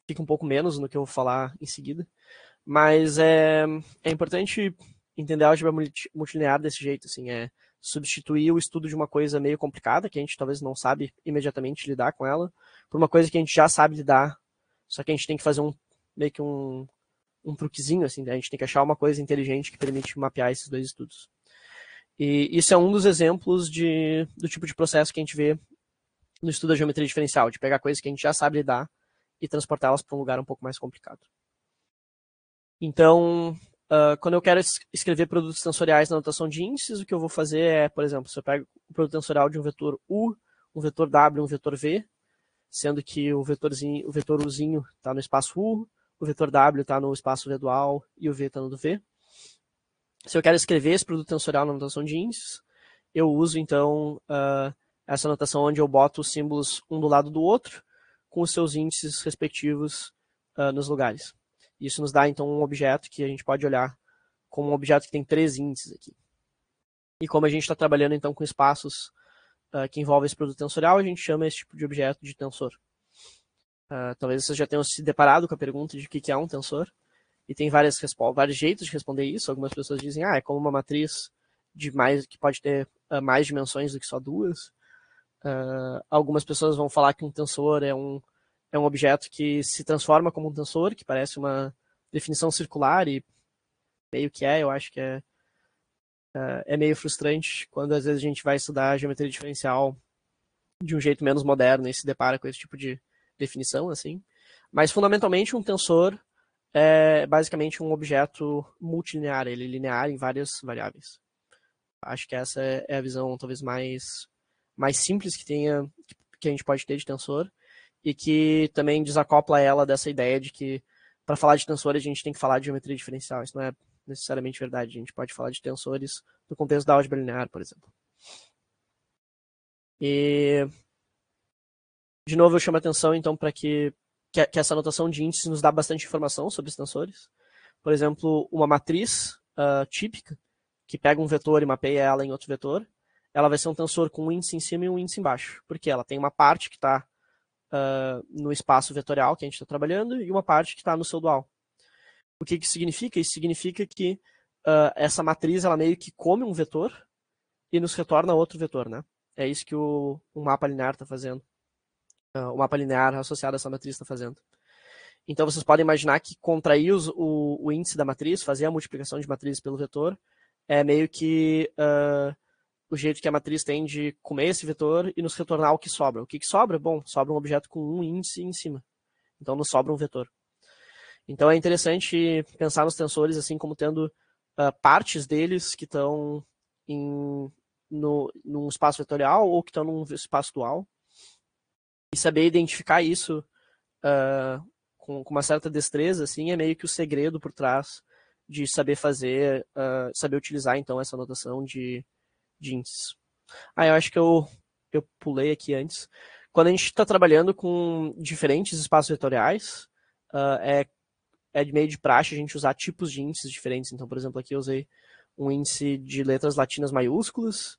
fique um pouco menos no que eu vou falar em seguida, mas é importante entender a álgebra multilinear desse jeito, assim, substituir o estudo de uma coisa meio complicada, que a gente talvez não sabe imediatamente lidar com ela, por uma coisa que a gente já sabe lidar, só que a gente tem que fazer meio que um truquezinho, assim, né? A gente tem que achar uma coisa inteligente que permite mapear esses dois estudos. E isso é um dos exemplos do tipo de processo que a gente vê no estudo da geometria diferencial, de pegar coisas que a gente já sabe lidar e transportá-las para um lugar um pouco mais complicado. Então, quando eu quero escrever produtos tensoriais na notação de índices, o que eu vou fazer é, por exemplo, se eu pego o produto tensorial de um vetor U, um vetor W e um vetor V, sendo que o vetor Uzinho está no espaço U, o vetor W está no espaço V dual e o V está no do V. Se eu quero escrever esse produto tensorial na notação de índices, eu uso, então, essa notação onde eu boto os símbolos um do lado do outro, com os seus índices respectivos nos lugares. Isso nos dá, então, um objeto que a gente pode olhar como um objeto que tem 3 índices aqui. E como a gente está trabalhando, então, com espaços que envolvem esse produto tensorial, a gente chama esse tipo de objeto de tensor. Talvez vocês já tenham se deparado com a pergunta de o que é um tensor. E tem vários jeitos de responder isso. Algumas pessoas dizem, é como uma matriz que pode ter mais dimensões do que só 2. Algumas pessoas vão falar que um tensor é um objeto que se transforma como um tensor, que parece uma definição circular, e meio que eu acho que é meio frustrante quando às vezes a gente vai estudar a geometria diferencial de um jeito menos moderno e se depara com esse tipo de definição, assim. Mas fundamentalmente um tensor é basicamente um objeto multilinear, ele é linear em várias variáveis. Acho que essa é a visão talvez mais simples que a gente pode ter de tensor, e que também desacopla ela dessa ideia de que para falar de tensor a gente tem que falar de geometria diferencial. Isso não é necessariamente verdade. A gente pode falar de tensores no contexto da álgebra linear, por exemplo. E, de novo, eu chamo a atenção então para que essa notação de índice nos dá bastante informação sobre os tensores. Por exemplo, uma matriz típica, que pega um vetor e mapeia ela em outro vetor, ela vai ser um tensor com um índice em cima e um índice embaixo, porque ela tem uma parte que está no espaço vetorial que a gente está trabalhando e uma parte que está no seu dual. O que isso significa? Isso significa que essa matriz ela meio que come um vetor e nos retorna outro vetor, né? É isso que o mapa linear está fazendo. O mapa linear associado a essa matriz está fazendo. Então vocês podem imaginar que contrair o índice da matriz, fazer a multiplicação de matrizes pelo vetor, é meio que o jeito que a matriz tem de comer esse vetor e nos retornar o que sobra. O que sobra? Bom, sobra um objeto com um índice em cima. Então nos sobra um vetor. Então é interessante pensar nos tensores assim como tendo partes deles que estão num espaço vetorial ou que estão num espaço dual. E saber identificar isso com uma certa destreza assim, é meio que o segredo por trás de saber fazer, saber utilizar então essa notação de índices. Eu acho que eu pulei aqui antes. Quando a gente está trabalhando com diferentes espaços vetoriais, é meio de praxe a gente usar tipos de índices diferentes. Então, por exemplo, aqui eu usei um índice de letras latinas maiúsculas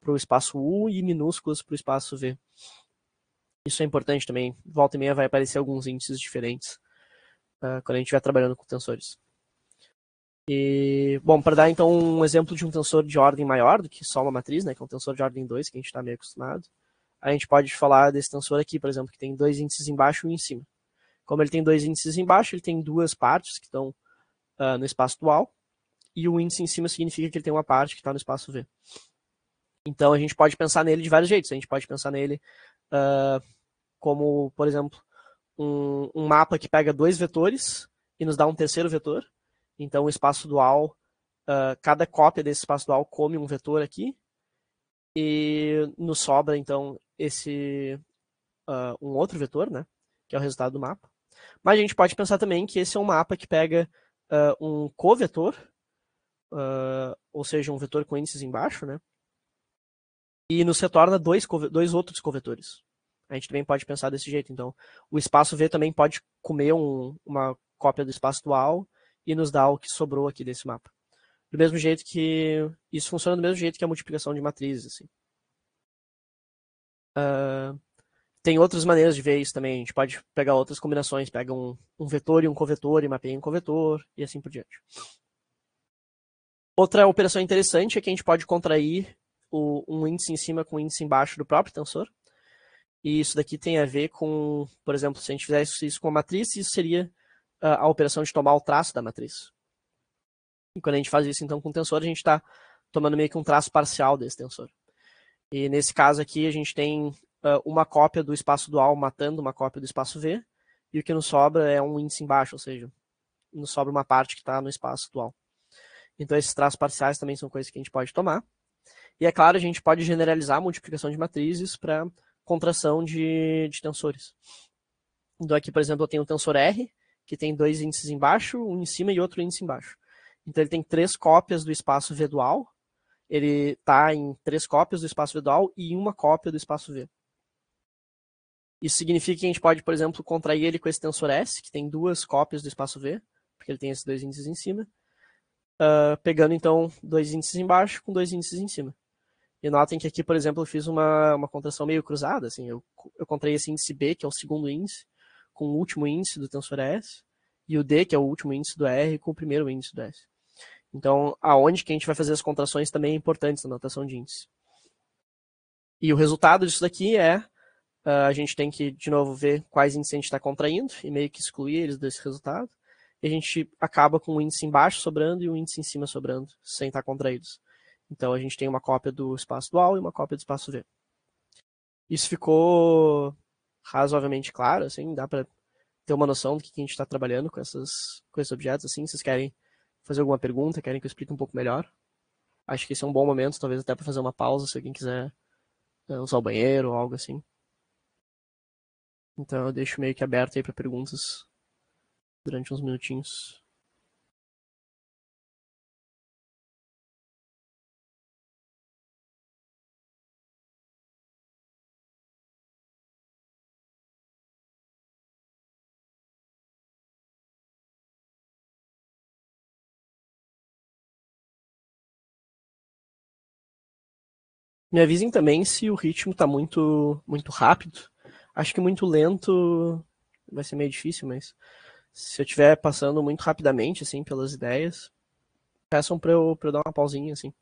para o espaço U e minúsculas para o espaço V. Isso é importante também. Volta e meia vai aparecer alguns índices diferentes quando a gente estiver trabalhando com tensores. E, bom, para dar então um exemplo de um tensor de ordem maior do que só uma matriz, né, que é um tensor de ordem 2, que a gente está meio acostumado, a gente pode falar desse tensor aqui, por exemplo, que tem 2 índices embaixo e um em cima. Como ele tem 2 índices embaixo, ele tem 2 partes que estão no espaço dual, e o índice em cima significa que ele tem uma parte que está no espaço V. Então a gente pode pensar nele de vários jeitos. A gente pode pensar nele como, por exemplo, um mapa que pega 2 vetores e nos dá um terceiro vetor. Então o espaço dual, cada cópia desse espaço dual come um vetor aqui, e nos sobra então um outro vetor, né, que é o resultado do mapa. Mas a gente pode pensar também que esse é um mapa que pega um covetor, ou seja, um vetor com índices embaixo, né, e nos retorna dois outros covetores. A gente também pode pensar desse jeito. Então, o espaço V também pode comer uma cópia do espaço dual e nos dar o que sobrou aqui desse mapa. Do mesmo jeito que... Isso funciona do mesmo jeito que a multiplicação de matrizes. Assim. Tem outras maneiras de ver isso também. A gente pode pegar outras combinações. Pega um vetor e um covetor e mapeia um covetor e assim por diante. Outra operação interessante é que a gente pode contrair um índice em cima com um índice embaixo do próprio tensor. E isso daqui tem a ver com, por exemplo, se a gente fizesse isso com a matriz, isso seria a operação de tomar o traço da matriz. E quando a gente faz isso então com o tensor, a gente está tomando meio que um traço parcial desse tensor. E nesse caso aqui a gente tem uma cópia do espaço dual matando uma cópia do espaço V, e o que nos sobra é um índice embaixo, ou seja, nos sobra uma parte que está no espaço dual. Então esses traços parciais também são coisas que a gente pode tomar. E é claro, a gente pode generalizar a multiplicação de matrizes para contração de tensores. Então aqui, por exemplo, eu tenho o tensor R, que tem dois índices embaixo, um em cima e outro índice embaixo. Então ele tem 3 cópias do espaço V dual, ele está em 3 cópias do espaço V dual e em uma cópia do espaço V. Isso significa que a gente pode, por exemplo, contrair ele com esse tensor S, que tem 2 cópias do espaço V, porque ele tem esses 2 índices em cima, pegando então 2 índices embaixo com 2 índices em cima. E notem que aqui, por exemplo, eu fiz uma contração meio cruzada, assim, eu contraí esse índice B, que é o segundo índice, com o último índice do tensor S, e o D, que é o último índice do R, com o primeiro índice do S. Então, aonde que a gente vai fazer as contrações também é importante na notação de índice. E o resultado disso daqui é, a gente tem que, de novo, ver quais índices a gente está contraindo, e meio que excluir eles desse resultado, e a gente acaba com um índice embaixo sobrando e um índice em cima sobrando, sem estar contraídos. Então a gente tem uma cópia do espaço dual e uma cópia do espaço V. Isso ficou razoavelmente claro, assim, dá para ter uma noção do que a gente está trabalhando com esses objetos, assim. Vocês querem fazer alguma pergunta, querem que eu explique um pouco melhor? Acho que esse é um bom momento, talvez até para fazer uma pausa, se alguém quiser usar o banheiro ou algo assim. Então eu deixo meio que aberto aí para perguntas durante uns minutinhos. Me avisem também se o ritmo está muito rápido. Acho que muito lento vai ser meio difícil, mas se eu estiver passando muito rapidamente, assim, pelas ideias, peçam pra eu dar uma pausinha, assim.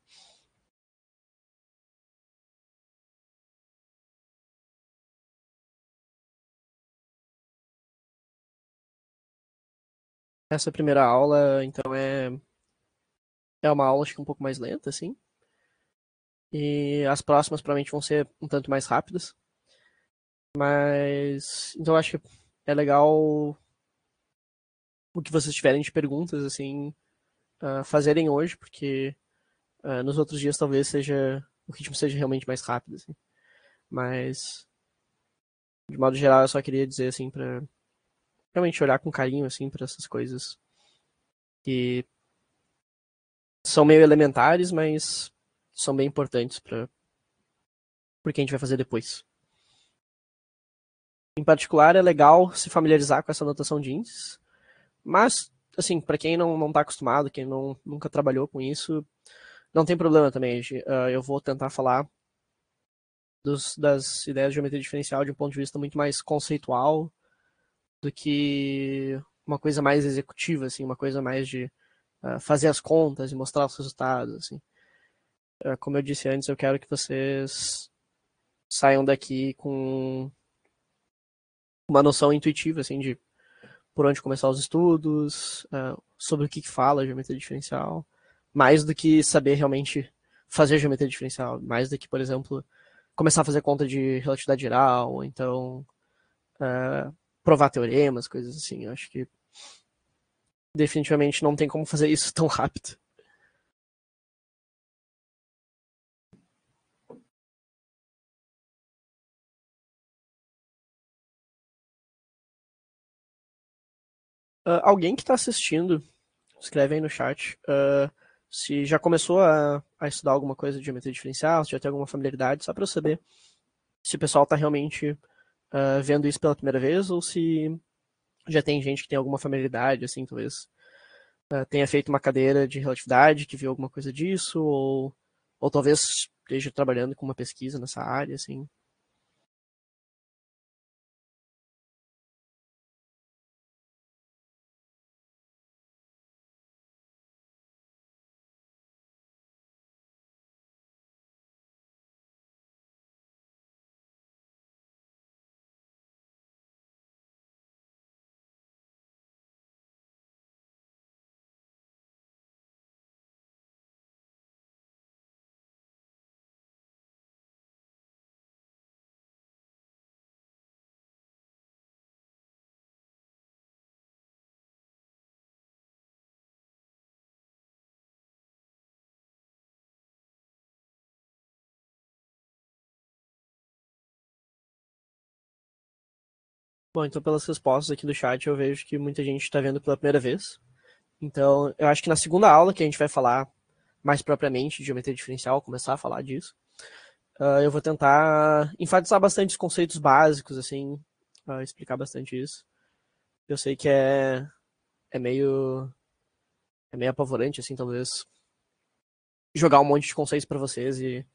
Essa primeira aula, então, é uma aula, acho que um pouco mais lenta, assim. E as próximas provavelmente vão ser um tanto mais rápidas. Mas, então, acho que é legal o que vocês tiverem de perguntas, assim, fazerem hoje, porque nos outros dias talvez o ritmo seja realmente mais rápido, assim. Mas, de modo geral, eu só queria dizer, assim, pra realmente olhar com carinho, assim, para essas coisas que são meio elementares, mas são bem importantes para porque a gente vai fazer depois. Em particular, é legal se familiarizar com essa notação de índices, mas, assim, para quem não está acostumado, quem nunca trabalhou com isso, não tem problema também. Eu vou tentar falar das ideias de geometria diferencial de um ponto de vista muito mais conceitual do que uma coisa mais executiva, assim, uma coisa mais de fazer as contas e mostrar os resultados, assim. Como eu disse antes, eu quero que vocês saiam daqui com uma noção intuitiva, assim, de por onde começar os estudos, sobre o que fala a geometria diferencial, mais do que saber realmente fazer geometria diferencial, mais do que, por exemplo, começar a fazer conta de relatividade geral, ou então provar teoremas, coisas assim. Eu acho que definitivamente não tem como fazer isso tão rápido. Alguém que está assistindo, escreve aí no chat se já começou a estudar alguma coisa de geometria diferencial, se já tem alguma familiaridade, só para eu saber se o pessoal está realmente vendo isso pela primeira vez ou se já tem gente que tem alguma familiaridade, assim, talvez tenha feito uma cadeira de relatividade, que viu alguma coisa disso, ou talvez esteja trabalhando com uma pesquisa nessa área, assim. Bom, então pelas respostas aqui do chat eu vejo que muita gente está vendo pela primeira vez. Então, eu acho que na segunda aula, que a gente vai falar mais propriamente de geometria diferencial, começar a falar disso, eu vou tentar enfatizar bastante os conceitos básicos, assim, explicar bastante isso. Eu sei que é meio apavorante, assim, talvez, jogar um monte de conceitos para vocês e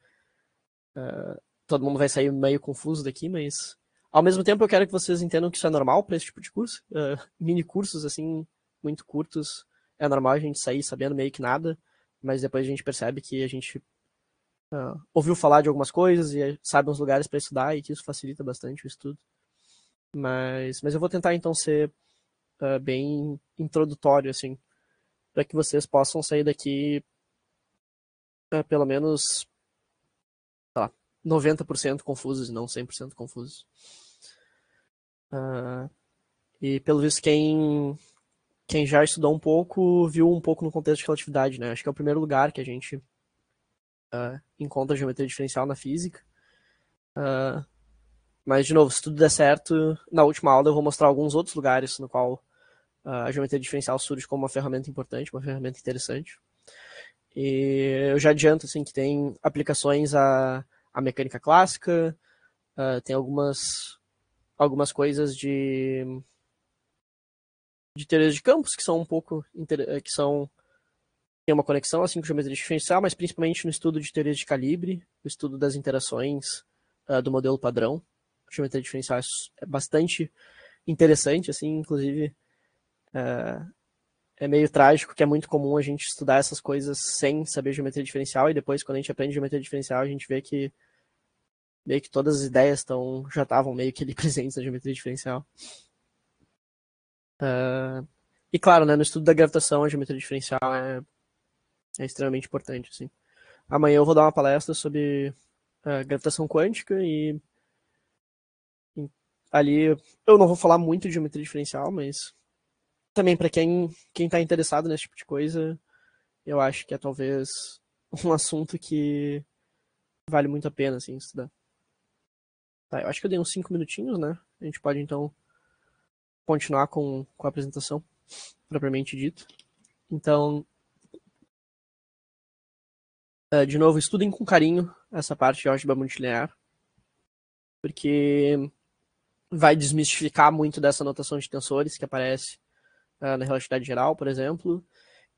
todo mundo vai sair meio confuso daqui, mas ao mesmo tempo eu quero que vocês entendam que isso é normal para esse tipo de curso. Mini cursos, assim, muito curtos, é normal a gente sair sabendo meio que nada, mas depois a gente percebe que a gente ouviu falar de algumas coisas e sabe uns lugares para estudar e que isso facilita bastante o estudo. Mas eu vou tentar então ser bem introdutório, assim, para que vocês possam sair daqui pelo menos, sei lá, 90% confusos e não 100% confusos. E pelo visto, quem já estudou um pouco, viu um pouco no contexto de relatividade, né? Acho que é o primeiro lugar que a gente encontra geometria diferencial na física. Mas, de novo, se tudo der certo, na última aula eu vou mostrar alguns outros lugares no qual a geometria diferencial surge como uma ferramenta importante, uma ferramenta interessante. E eu já adianto assim, que tem aplicações à mecânica clássica, tem algumas coisas de teorias de campos que são um pouco que são tem uma conexão assim com geometria diferencial, mas principalmente no estudo de teorias de calibre, o estudo das interações do modelo padrão. A geometria diferencial é bastante interessante, assim, inclusive é meio trágico que é muito comum a gente estudar essas coisas sem saber geometria diferencial e depois quando a gente aprende geometria diferencial a gente vê que meio que todas as ideias já estavam meio que ali presentes na geometria diferencial. E claro, né, no estudo da gravitação a geometria diferencial é extremamente importante, assim. Amanhã eu vou dar uma palestra sobre gravitação quântica e ali eu não vou falar muito de geometria diferencial, mas também para quem está interessado nesse tipo de coisa, eu acho que é talvez um assunto que vale muito a pena assim, estudar. Tá, eu acho que eu dei uns 5 minutinhos, né? A gente pode então continuar com a apresentação, propriamente dito. Então, de novo, estudem com carinho essa parte de álgebra multilinear, porque vai desmistificar muito dessa notação de tensores que aparece na relatividade geral, por exemplo,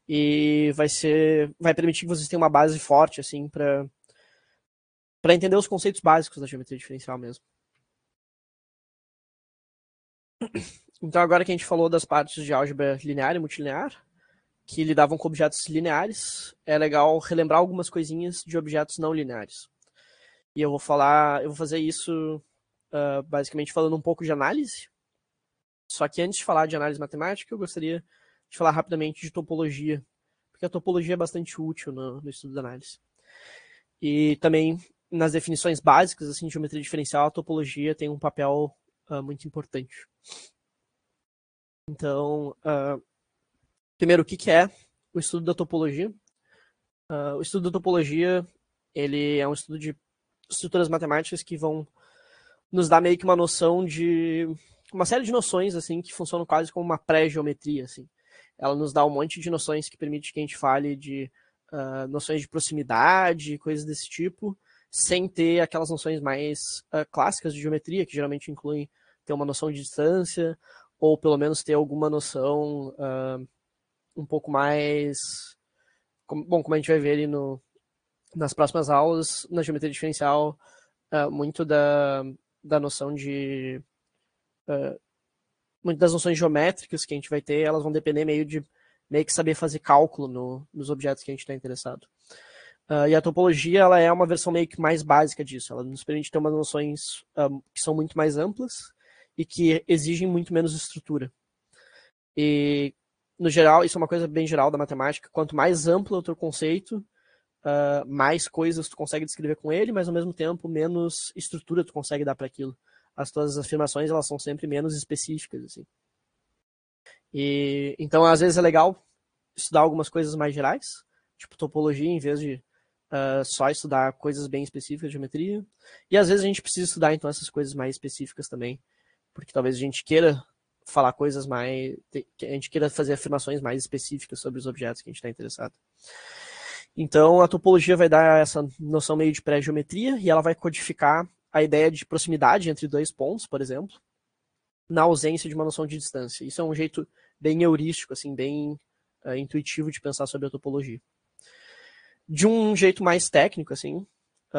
e vai permitir que vocês tenham uma base forte assim para entender os conceitos básicos da geometria diferencial mesmo. Então, agora que a gente falou das partes de álgebra linear e multilinear, que lidavam com objetos lineares, é legal relembrar algumas coisinhas de objetos não lineares. E eu vou fazer isso basicamente falando um pouco de análise. Só que antes de falar de análise matemática, eu gostaria de falar rapidamente de topologia, porque a topologia é bastante útil no estudo da análise. E também nas definições básicas assim, de geometria diferencial, a topologia tem um papel muito importante. Então, primeiro, o que é o estudo da topologia? O estudo da topologia ele é um estudo de estruturas matemáticas que vão nos dar meio que uma noção de uma série de noções assim que funcionam quase como uma pré-geometria. Assim. Ela nos dá um monte de noções que permite que a gente fale de noções de proximidade, coisas desse tipo, sem ter aquelas noções mais clássicas de geometria, que geralmente incluem ter uma noção de distância, ou pelo menos ter alguma noção um pouco mais. Bom, como a gente vai ver ali nas próximas aulas, na geometria diferencial, muito da noção de. Muito das noções geométricas que a gente vai ter, elas vão depender meio que saber fazer cálculo nos objetos que a gente está interessado. E a topologia ela é uma versão meio que mais básica disso. Ela nos permite ter umas noções que são muito mais amplas e que exigem muito menos estrutura. E, no geral, isso é uma coisa bem geral da matemática. Quanto mais amplo é o teu conceito, mais coisas tu consegue descrever com ele, mas ao mesmo tempo menos estrutura tu consegue dar para aquilo. As tuas afirmações elas são sempre menos específicas, assim. E então às vezes é legal estudar algumas coisas mais gerais, tipo topologia, em vez de só estudar coisas bem específicas de geometria. E às vezes a gente precisa estudar então essas coisas mais específicas também, porque talvez a gente queira falar coisas mais, a gente queira fazer afirmações mais específicas sobre os objetos que a gente está interessado. Então, a topologia vai dar essa noção meio de pré-geometria e ela vai codificar a ideia de proximidade entre dois pontos, por exemplo, na ausência de uma noção de distância. Isso é um jeito bem heurístico, assim, bem intuitivo de pensar sobre a topologia. De um jeito mais técnico, assim,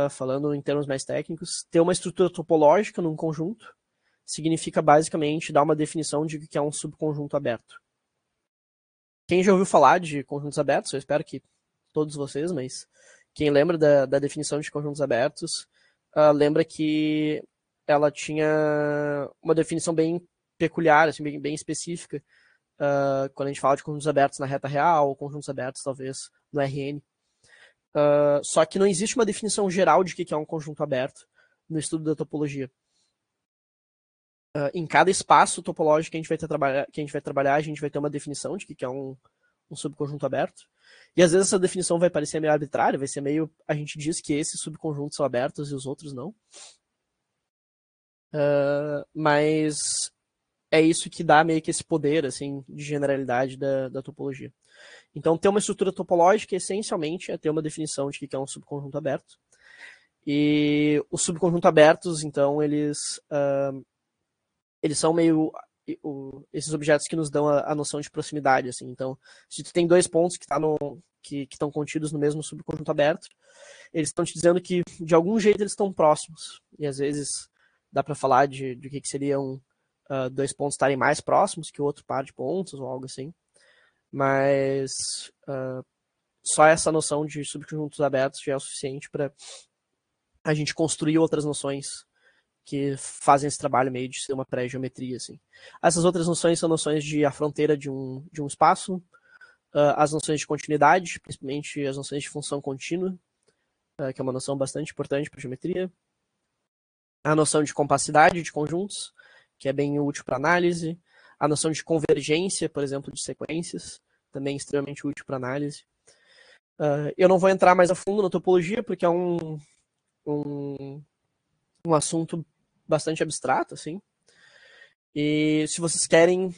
falando em termos mais técnicos, ter uma estrutura topológica num conjunto significa basicamente dar uma definição de que é um subconjunto aberto. Quem já ouviu falar de conjuntos abertos, eu espero que todos vocês, mas quem lembra da definição de conjuntos abertos, lembra que ela tinha uma definição bem peculiar, assim, bem específica, quando a gente fala de conjuntos abertos na reta real, ou conjuntos abertos, talvez, no RN. Só que não existe uma definição geral de que é um conjunto aberto no estudo da topologia. Em cada espaço topológico que a gente vai trabalhar, a gente vai ter uma definição de que é um subconjunto aberto. E às vezes essa definição vai parecer meio arbitrária, vai ser meio. A gente diz que esses subconjuntos são abertos e os outros não. Mas é isso que dá meio que esse poder assim, de generalidade da topologia. Então, ter uma estrutura topológica, essencialmente, é ter uma definição de que é um subconjunto aberto. E os subconjuntos abertos, então, eles são meio esses objetos que nos dão a noção de proximidade, assim. Então, se tu tem dois pontos que estão contidos no mesmo subconjunto aberto, eles estão te dizendo que de algum jeito eles estão próximos. E às vezes dá para falar de que seriam dois pontos estarem mais próximos que o outro par de pontos ou algo assim. Mas só essa noção de subconjuntos abertos já é o suficiente para a gente construir outras noções que fazem esse trabalho meio de ser uma pré-geometria, assim. Essas outras noções são noções de a fronteira de um espaço, as noções de continuidade, principalmente as noções de função contínua, que é uma noção bastante importante para geometria, a noção de compacidade de conjuntos, que é bem útil para análise, a noção de convergência, por exemplo, de sequências, também extremamente útil para análise. Eu não vou entrar mais a fundo na topologia, porque é um assunto bastante abstrato, assim. E se vocês querem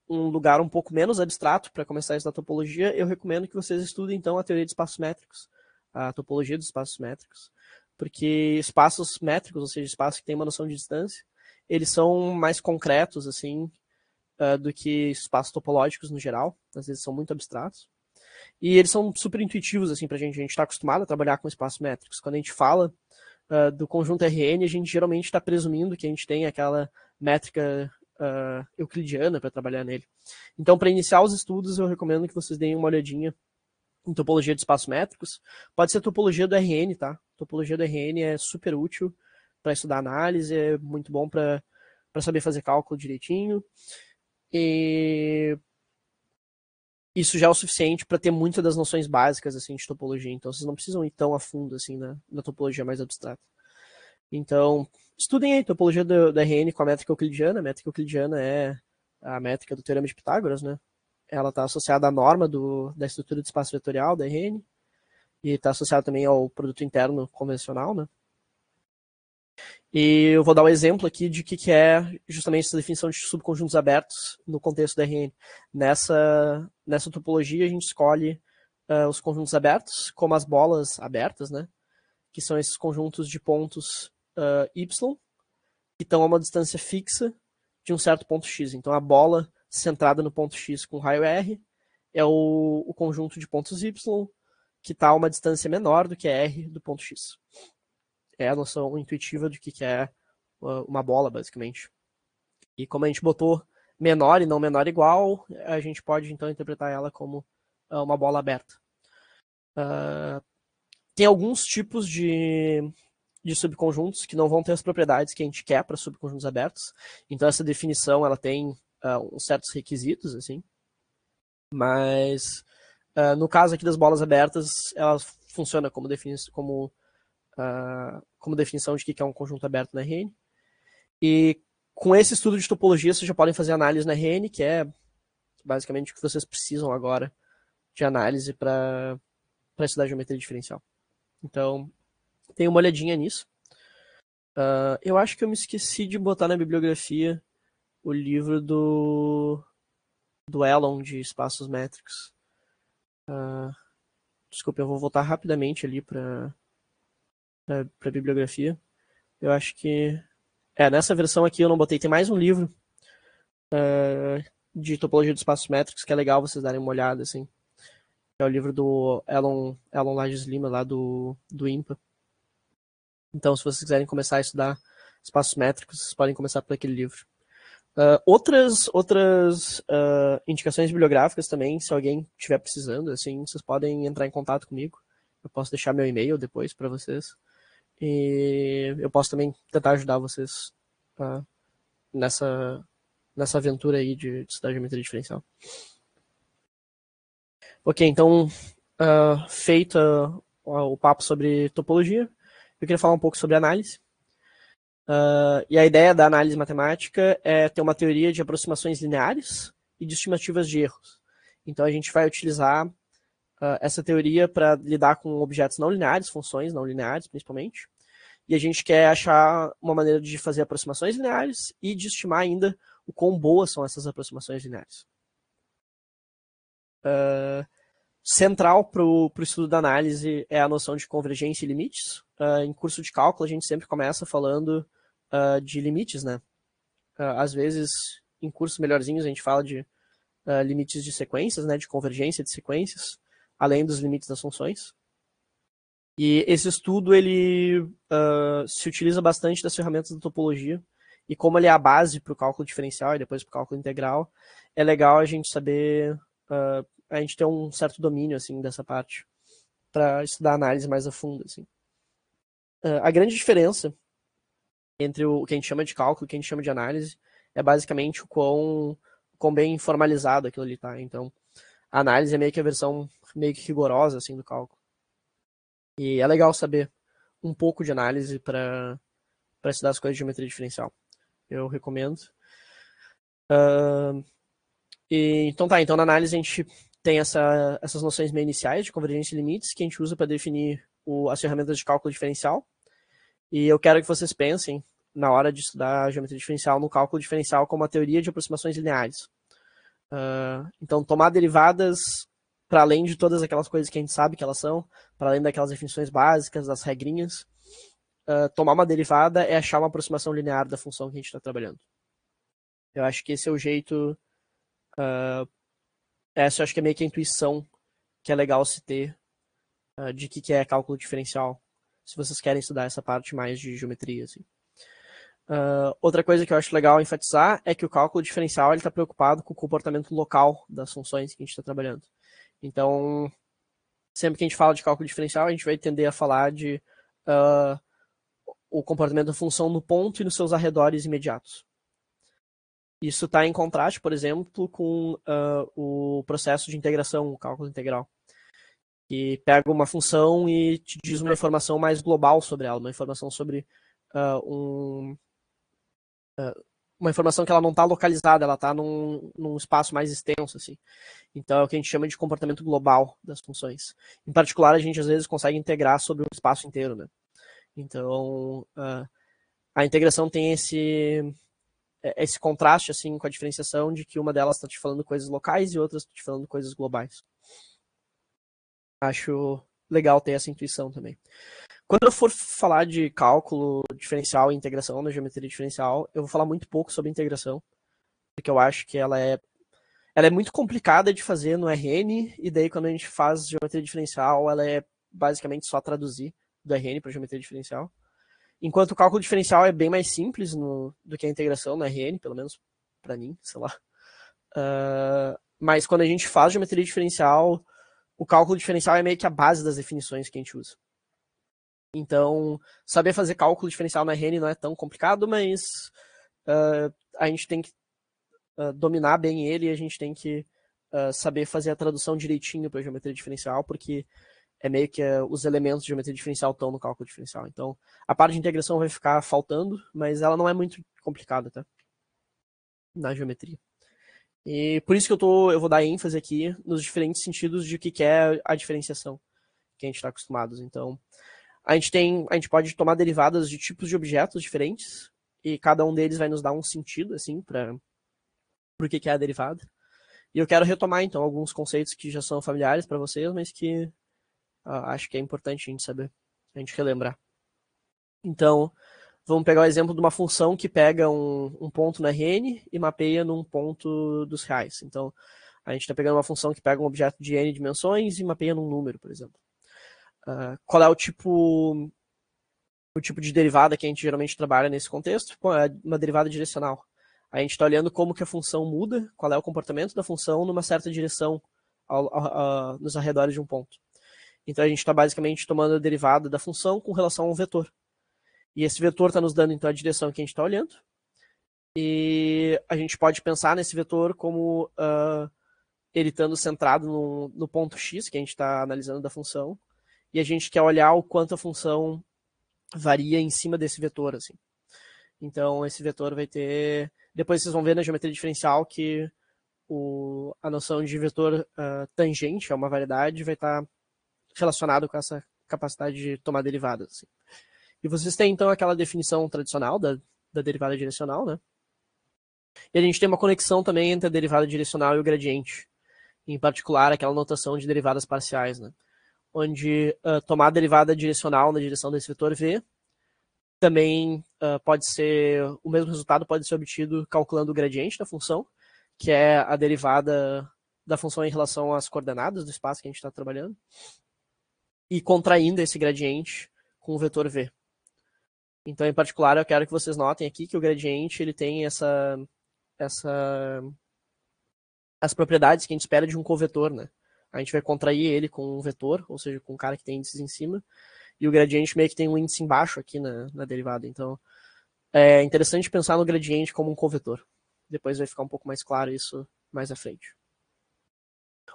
um lugar um pouco menos abstrato para começar a estudar topologia, eu recomendo que vocês estudem, então, a teoria de espaços métricos, a topologia dos espaços métricos, porque espaços métricos, ou seja, espaços que têm uma noção de distância, eles são mais concretos, assim, do que espaços topológicos no geral, às vezes são muito abstratos. E eles são super intuitivos, assim, pra gente. A gente está acostumado a trabalhar com espaços métricos. Quando a gente fala do conjunto RN, a gente geralmente está presumindo que a gente tem aquela métrica euclidiana para trabalhar nele. Então, para iniciar os estudos, eu recomendo que vocês deem uma olhadinha em topologia de espaços métricos. Pode ser topologia do RN, tá? Topologia do RN é super útil para estudar análise, é muito bom para saber fazer cálculo direitinho. E isso já é o suficiente para ter muitas das noções básicas assim de topologia. Então vocês não precisam ir tão a fundo assim na topologia mais abstrata. Então estudem aí a topologia do RN com a métrica euclidiana. A métrica euclidiana é a métrica do teorema de Pitágoras, né? Ela está associada à norma da estrutura de espaço vetorial da RN e está associada também ao produto interno convencional, né? E eu vou dar um exemplo aqui de que é justamente essa definição de subconjuntos abertos no contexto da RN. Nessa topologia, a gente escolhe os conjuntos abertos, como as bolas abertas, né? Que são esses conjuntos de pontos y, que estão a uma distância fixa de um certo ponto x. Então, a bola centrada no ponto x com raio r é o conjunto de pontos y, que está a uma distância menor do que r do ponto x. É a noção intuitiva do que é uma bola, basicamente. E como a gente botou menor e não menor igual, a gente pode então interpretar ela como uma bola aberta. Tem alguns tipos de subconjuntos que não vão ter as propriedades que a gente quer para subconjuntos abertos. Então essa definição ela tem uns certos requisitos, assim. Mas no caso aqui das bolas abertas, ela funciona como definição de que é um conjunto aberto na RN. E com esse estudo de topologia, vocês já podem fazer análise na RN, que é basicamente o que vocês precisam agora de análise para estudar geometria diferencial. Então, tem uma olhadinha nisso. Eu acho que eu me esqueci de botar na bibliografia o livro do Elon de espaços métricos. Desculpa, eu vou voltar rapidamente ali para a bibliografia. Eu acho que... nessa versão aqui eu não botei. Tem mais um livro de topologia de espaços métricos que é legal vocês darem uma olhada, assim. É o livro do Elon Lages Lima, lá do IMPA. Então, se vocês quiserem começar a estudar espaços métricos, vocês podem começar por aquele livro. Outras indicações bibliográficas também, se alguém estiver precisando, assim, vocês podem entrar em contato comigo. Eu posso deixar meu e-mail depois para vocês. E eu posso também tentar ajudar vocês nessa aventura aí de estudar geometria diferencial. Ok, então, feito o papo sobre topologia, eu queria falar um pouco sobre análise. E a ideia da análise matemática é ter uma teoria de aproximações lineares e de estimativas de erros. Então, a gente vai utilizar essa teoria para lidar com objetos não lineares, funções não lineares, principalmente. E a gente quer achar uma maneira de fazer aproximações lineares e de estimar ainda o quão boas são essas aproximações lineares. Central para o estudo da análise é a noção de convergência e limites. Em curso de cálculo, a gente sempre começa falando de limites, né? Às vezes, em cursos melhorzinhos, a gente fala de limites de sequências, né? De convergência de sequências, além dos limites das funções. E esse estudo, ele se utiliza bastante das ferramentas da topologia. E como ele é a base para o cálculo diferencial e depois para o cálculo integral, é legal a gente saber... a gente ter um certo domínio, assim, dessa parte, para estudar a análise mais a fundo, assim. A grande diferença entre o que a gente chama de cálculo e o que a gente chama de análise é basicamente o quão bem formalizado aquilo ali tá. Então, a análise é meio que a versão meio que rigorosa, assim, do cálculo. E é legal saber um pouco de análise para estudar as coisas de geometria diferencial. Eu recomendo. Então na análise a gente tem essas noções meio iniciais de convergência e limites que a gente usa para definir as ferramentas de cálculo diferencial. E eu quero que vocês pensem, na hora de estudar a geometria diferencial, no cálculo diferencial como uma teoria de aproximações lineares. Então, tomar derivadas para além de todas aquelas coisas que a gente sabe que elas são, para além daquelas definições básicas, das regrinhas, tomar uma derivada é achar uma aproximação linear da função que a gente está trabalhando. Eu acho que esse é o jeito... essa eu acho que é meio que a intuição que é legal se ter de que é cálculo diferencial, se vocês querem estudar essa parte mais de geometria. Assim. Outra coisa que eu acho legal enfatizar é que o cálculo diferencial está preocupado com o comportamento local das funções que a gente está trabalhando. Então, sempre que a gente fala de cálculo diferencial, a gente vai tender a falar de o comportamento da função no ponto e nos seus arredores imediatos. Isso está em contraste, por exemplo, com o processo de integração, o cálculo integral, que pega uma função e te diz uma informação mais global sobre ela, uma informação sobre uma informação que ela não está localizada, ela está num espaço mais extenso, assim. Então é o que a gente chama de comportamento global das funções. Em particular, a gente às vezes consegue integrar sobre um espaço inteiro, né? Então a integração tem esse contraste assim com a diferenciação de que uma delas está te falando coisas locais e outras te falando coisas globais. Acho legal ter essa intuição também. Quando eu for falar de cálculo diferencial e integração na geometria diferencial, eu vou falar muito pouco sobre integração, porque eu acho que ela é muito complicada de fazer no RN, e daí quando a gente faz geometria diferencial, ela é basicamente só traduzir do RN para geometria diferencial. Enquanto o cálculo diferencial é bem mais simples do que a integração no RN, pelo menos para mim, sei lá. Mas quando a gente faz geometria diferencial, o cálculo diferencial é meio que a base das definições que a gente usa. Então, saber fazer cálculo diferencial no RN não é tão complicado, mas a gente tem que dominar bem ele e a gente tem que saber fazer a tradução direitinho para geometria diferencial, porque é meio que os elementos de geometria diferencial estão no cálculo diferencial. Então, a parte de integração vai ficar faltando, mas ela não é muito complicada, tá? Na geometria. E por isso que eu vou dar ênfase aqui nos diferentes sentidos de o que é a diferenciação que a gente está acostumados. Então, a gente pode tomar derivadas de tipos de objetos diferentes, e cada um deles vai nos dar um sentido, assim, para por que é a derivada. E eu quero retomar, então, alguns conceitos que já são familiares para vocês, mas que acho que é importante a gente saber, a gente relembrar. Então, vamos pegar o exemplo de uma função que pega um ponto no Rn e mapeia num ponto dos reais. Então, a gente está pegando uma função que pega um objeto de n dimensões e mapeia num número, por exemplo. Qual é o tipo de derivada que a gente geralmente trabalha nesse contexto? É uma derivada direcional. A gente está olhando como que a função muda, qual é o comportamento da função numa certa direção nos arredores de um ponto. Então a gente está basicamente tomando a derivada da função com relação a um vetor. E esse vetor está nos dando então a direção que a gente está olhando. E a gente pode pensar nesse vetor como ele estando centrado no ponto x que a gente está analisando da função. E a gente quer olhar o quanto a função varia em cima desse vetor, assim. Então, esse vetor vai ter... Depois vocês vão ver na geometria diferencial que a noção de vetor tangente, é uma variedade, vai estar relacionado com essa capacidade de tomar derivadas. Assim. E vocês têm, então, aquela definição tradicional da derivada direcional, né? E a gente tem uma conexão também entre a derivada direcional e o gradiente. Em particular, aquela notação de derivadas parciais, né? Onde tomar a derivada direcional na direção desse vetor v também pode ser, o mesmo resultado pode ser obtido calculando o gradiente da função, que é a derivada da função em relação às coordenadas do espaço que a gente está trabalhando, e contraindo esse gradiente com o vetor v. Então, em particular, eu quero que vocês notem aqui que o gradiente ele tem as propriedades que a gente espera de um covetor, né? A gente vai contrair ele com um vetor, ou seja, com um cara que tem índices em cima, e o gradiente meio que tem um índice embaixo aqui na derivada. Então, é interessante pensar no gradiente como um covetor. Depois vai ficar um pouco mais claro isso mais à frente.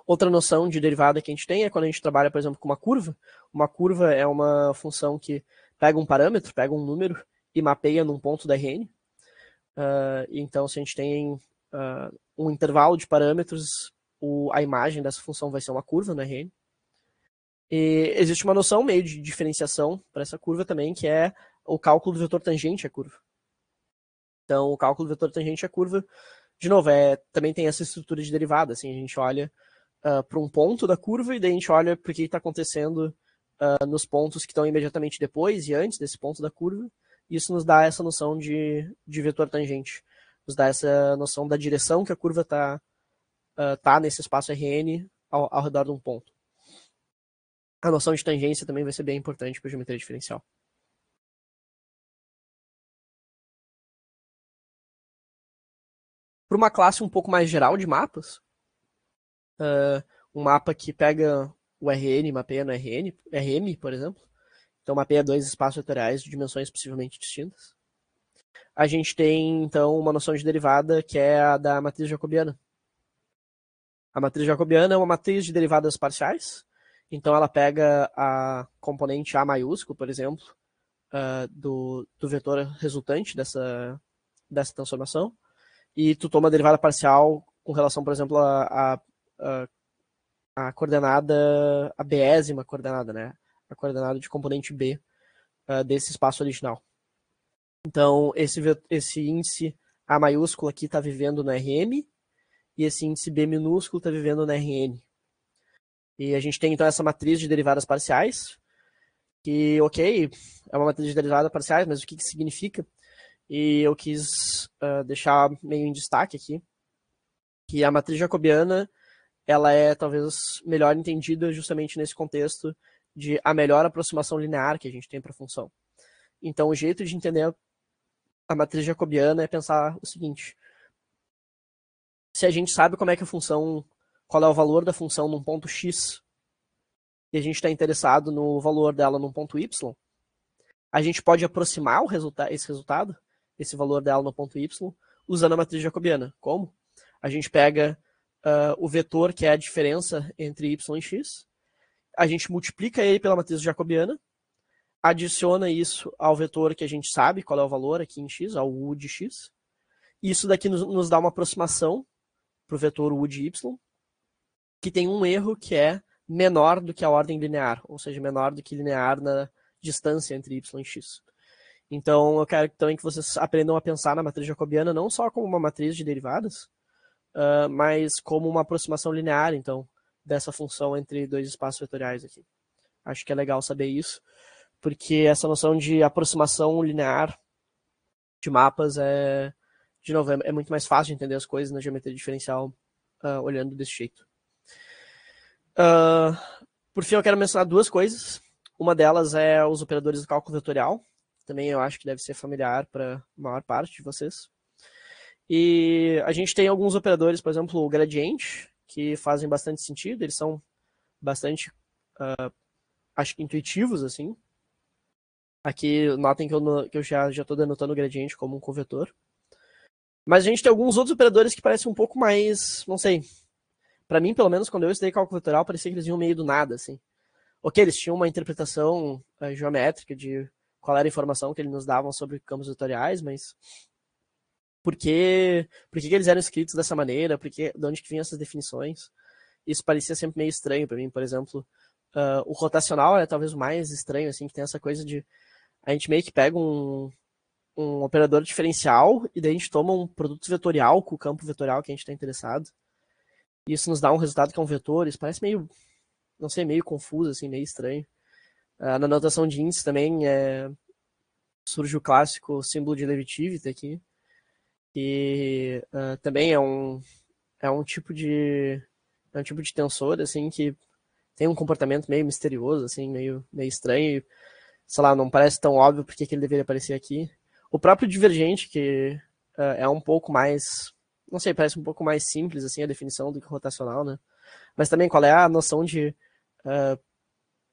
Outra noção de derivada que a gente tem é quando a gente trabalha, por exemplo, com uma curva. Uma curva é uma função que pega um parâmetro, pega um número e mapeia num ponto da Rn. Então, se a gente tem um intervalo de parâmetros, a imagem dessa função vai ser uma curva na Rn. E existe uma noção meio de diferenciação para essa curva também, que é o cálculo do vetor tangente à curva. Então, o cálculo do vetor tangente à curva, de novo, também tem essa estrutura de derivada. Assim, a gente olha para um ponto da curva e daí a gente olha para o que está acontecendo nos pontos que estão imediatamente depois e antes desse ponto da curva. Isso nos dá essa noção de vetor tangente. Nos dá essa noção da direção que a curva está nesse espaço Rn ao redor de um ponto. A noção de tangência também vai ser bem importante para a geometria diferencial. Para uma classe um pouco mais geral de mapas, um mapa que pega o Rn, mapeia no Rm, por exemplo, então mapeia dois espaços vetoriais de dimensões possivelmente distintas. A gente tem, então, uma noção de derivada que é a da matriz jacobiana. A matriz jacobiana é uma matriz de derivadas parciais, então ela pega a componente A maiúsculo, por exemplo, do vetor resultante dessa transformação, e tu toma a derivada parcial com relação, por exemplo, a coordenada, a bésima coordenada, né? A coordenada de componente B desse espaço original. Então, esse índice A maiúsculo aqui está vivendo no Rm, e esse índice B minúsculo está vivendo no Rn. E a gente tem, então, essa matriz de derivadas parciais, que, ok, é uma matriz de derivadas parciais, mas o que significa? E eu quis deixar meio em destaque aqui, que a matriz jacobiana ela é talvez melhor entendida justamente nesse contexto de a melhor aproximação linear que a gente tem para a função. Então, o jeito de entender a matriz jacobiana é pensar o seguinte: se a gente sabe como é que a função, qual é o valor da função num ponto x, e a gente está interessado no valor dela num ponto y, a gente pode aproximar esse resultado, esse valor dela no ponto y, usando a matriz jacobiana. Como? A gente pega o vetor, que é a diferença entre y e x, a gente multiplica ele pela matriz jacobiana, adiciona isso ao vetor que a gente sabe qual é o valor aqui em x, ao u de x, e isso daqui nos dá uma aproximação para o vetor u de y, que tem um erro que é menor do que a ordem linear, ou seja, menor do que linear na distância entre y e x. Então, eu quero também que vocês aprendam a pensar na matriz jacobiana não só como uma matriz de derivadas, mas como uma aproximação linear, então, dessa função entre dois espaços vetoriais aqui. Acho que é legal saber isso, porque essa noção de aproximação linear de mapas de novo, é muito mais fácil de entender as coisas na geometria diferencial olhando desse jeito. Por fim, eu quero mencionar duas coisas. Uma delas é os operadores do cálculo vetorial. Também eu acho que deve ser familiar para a maior parte de vocês. E a gente tem alguns operadores, por exemplo, o gradiente, que fazem bastante sentido. Eles são bastante, acho que intuitivos, assim. Aqui, notem que eu já estou denotando o gradiente como um covetor. Mas a gente tem alguns outros operadores que parecem um pouco mais, não sei. Para mim, pelo menos, quando eu estudei cálculo vetorial, parecia que eles vinham meio do nada, assim. Ok, eles tinham uma interpretação geométrica de qual era a informação que eles nos davam sobre campos vetoriais, mas por que eles eram escritos dessa maneira? De onde que vinham essas definições? Isso parecia sempre meio estranho para mim. Por exemplo, o rotacional é talvez o mais estranho, assim, que tem essa coisa de a gente meio que pega um operador diferencial e daí a gente toma um produto vetorial com o campo vetorial que a gente está interessado. E isso nos dá um resultado que é um vetor. Isso parece meio, não sei, meio confuso, assim, meio estranho. Na notação de índice também surge o clássico símbolo de Levitivit aqui, que também é um tipo de tensor, assim, que tem um comportamento meio misterioso, assim, meio estranho. E, sei lá, não parece tão óbvio porque que ele deveria aparecer aqui. O próprio divergente, que é um pouco mais, não sei, parece um pouco mais simples, assim, a definição do que rotacional, né? Mas também qual é a noção de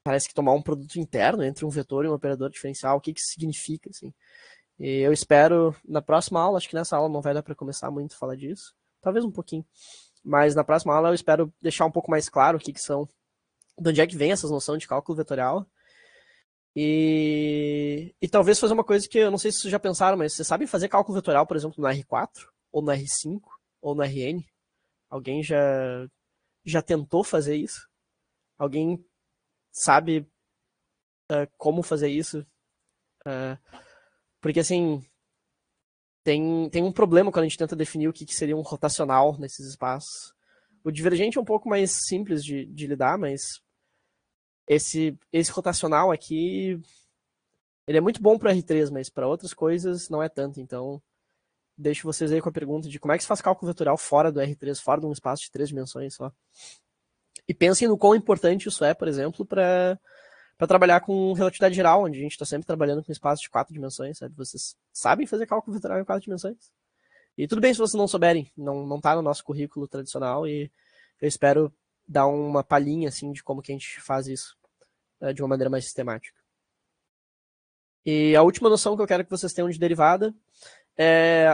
parece que tomar um produto interno entre um vetor e um operador diferencial, o que isso significa, assim. E eu espero, na próxima aula, acho que nessa aula não vai dar para começar muito a falar disso, talvez um pouquinho, mas na próxima aula eu espero deixar um pouco mais claro o que são, de onde é que vem essas noções de cálculo vetorial, e talvez fazer uma coisa que eu não sei se vocês já pensaram, mas vocês sabem fazer cálculo vetorial, por exemplo, no R4, ou no R5, ou no RN? Alguém já tentou fazer isso? Alguém sabe como fazer isso? Porque, assim, tem um problema quando a gente tenta definir o que seria um rotacional nesses espaços. O divergente é um pouco mais simples de lidar, mas esse rotacional aqui, ele é muito bom para R3, mas para outras coisas não é tanto. Então, deixo vocês aí com a pergunta de como é que se faz cálculo vetorial fora do R3, fora de um espaço de 3 dimensões só. E pensem no quão importante isso é, por exemplo, para trabalhar com relatividade geral, onde a gente está sempre trabalhando com espaço de 4 dimensões, sabe? Vocês sabem fazer cálculo vetorial em 4 dimensões? E tudo bem se vocês não souberem, não tá no nosso currículo tradicional e eu espero dar uma palhinha, assim, de como que a gente faz isso de uma maneira mais sistemática. E a última noção que eu quero que vocês tenham de derivada é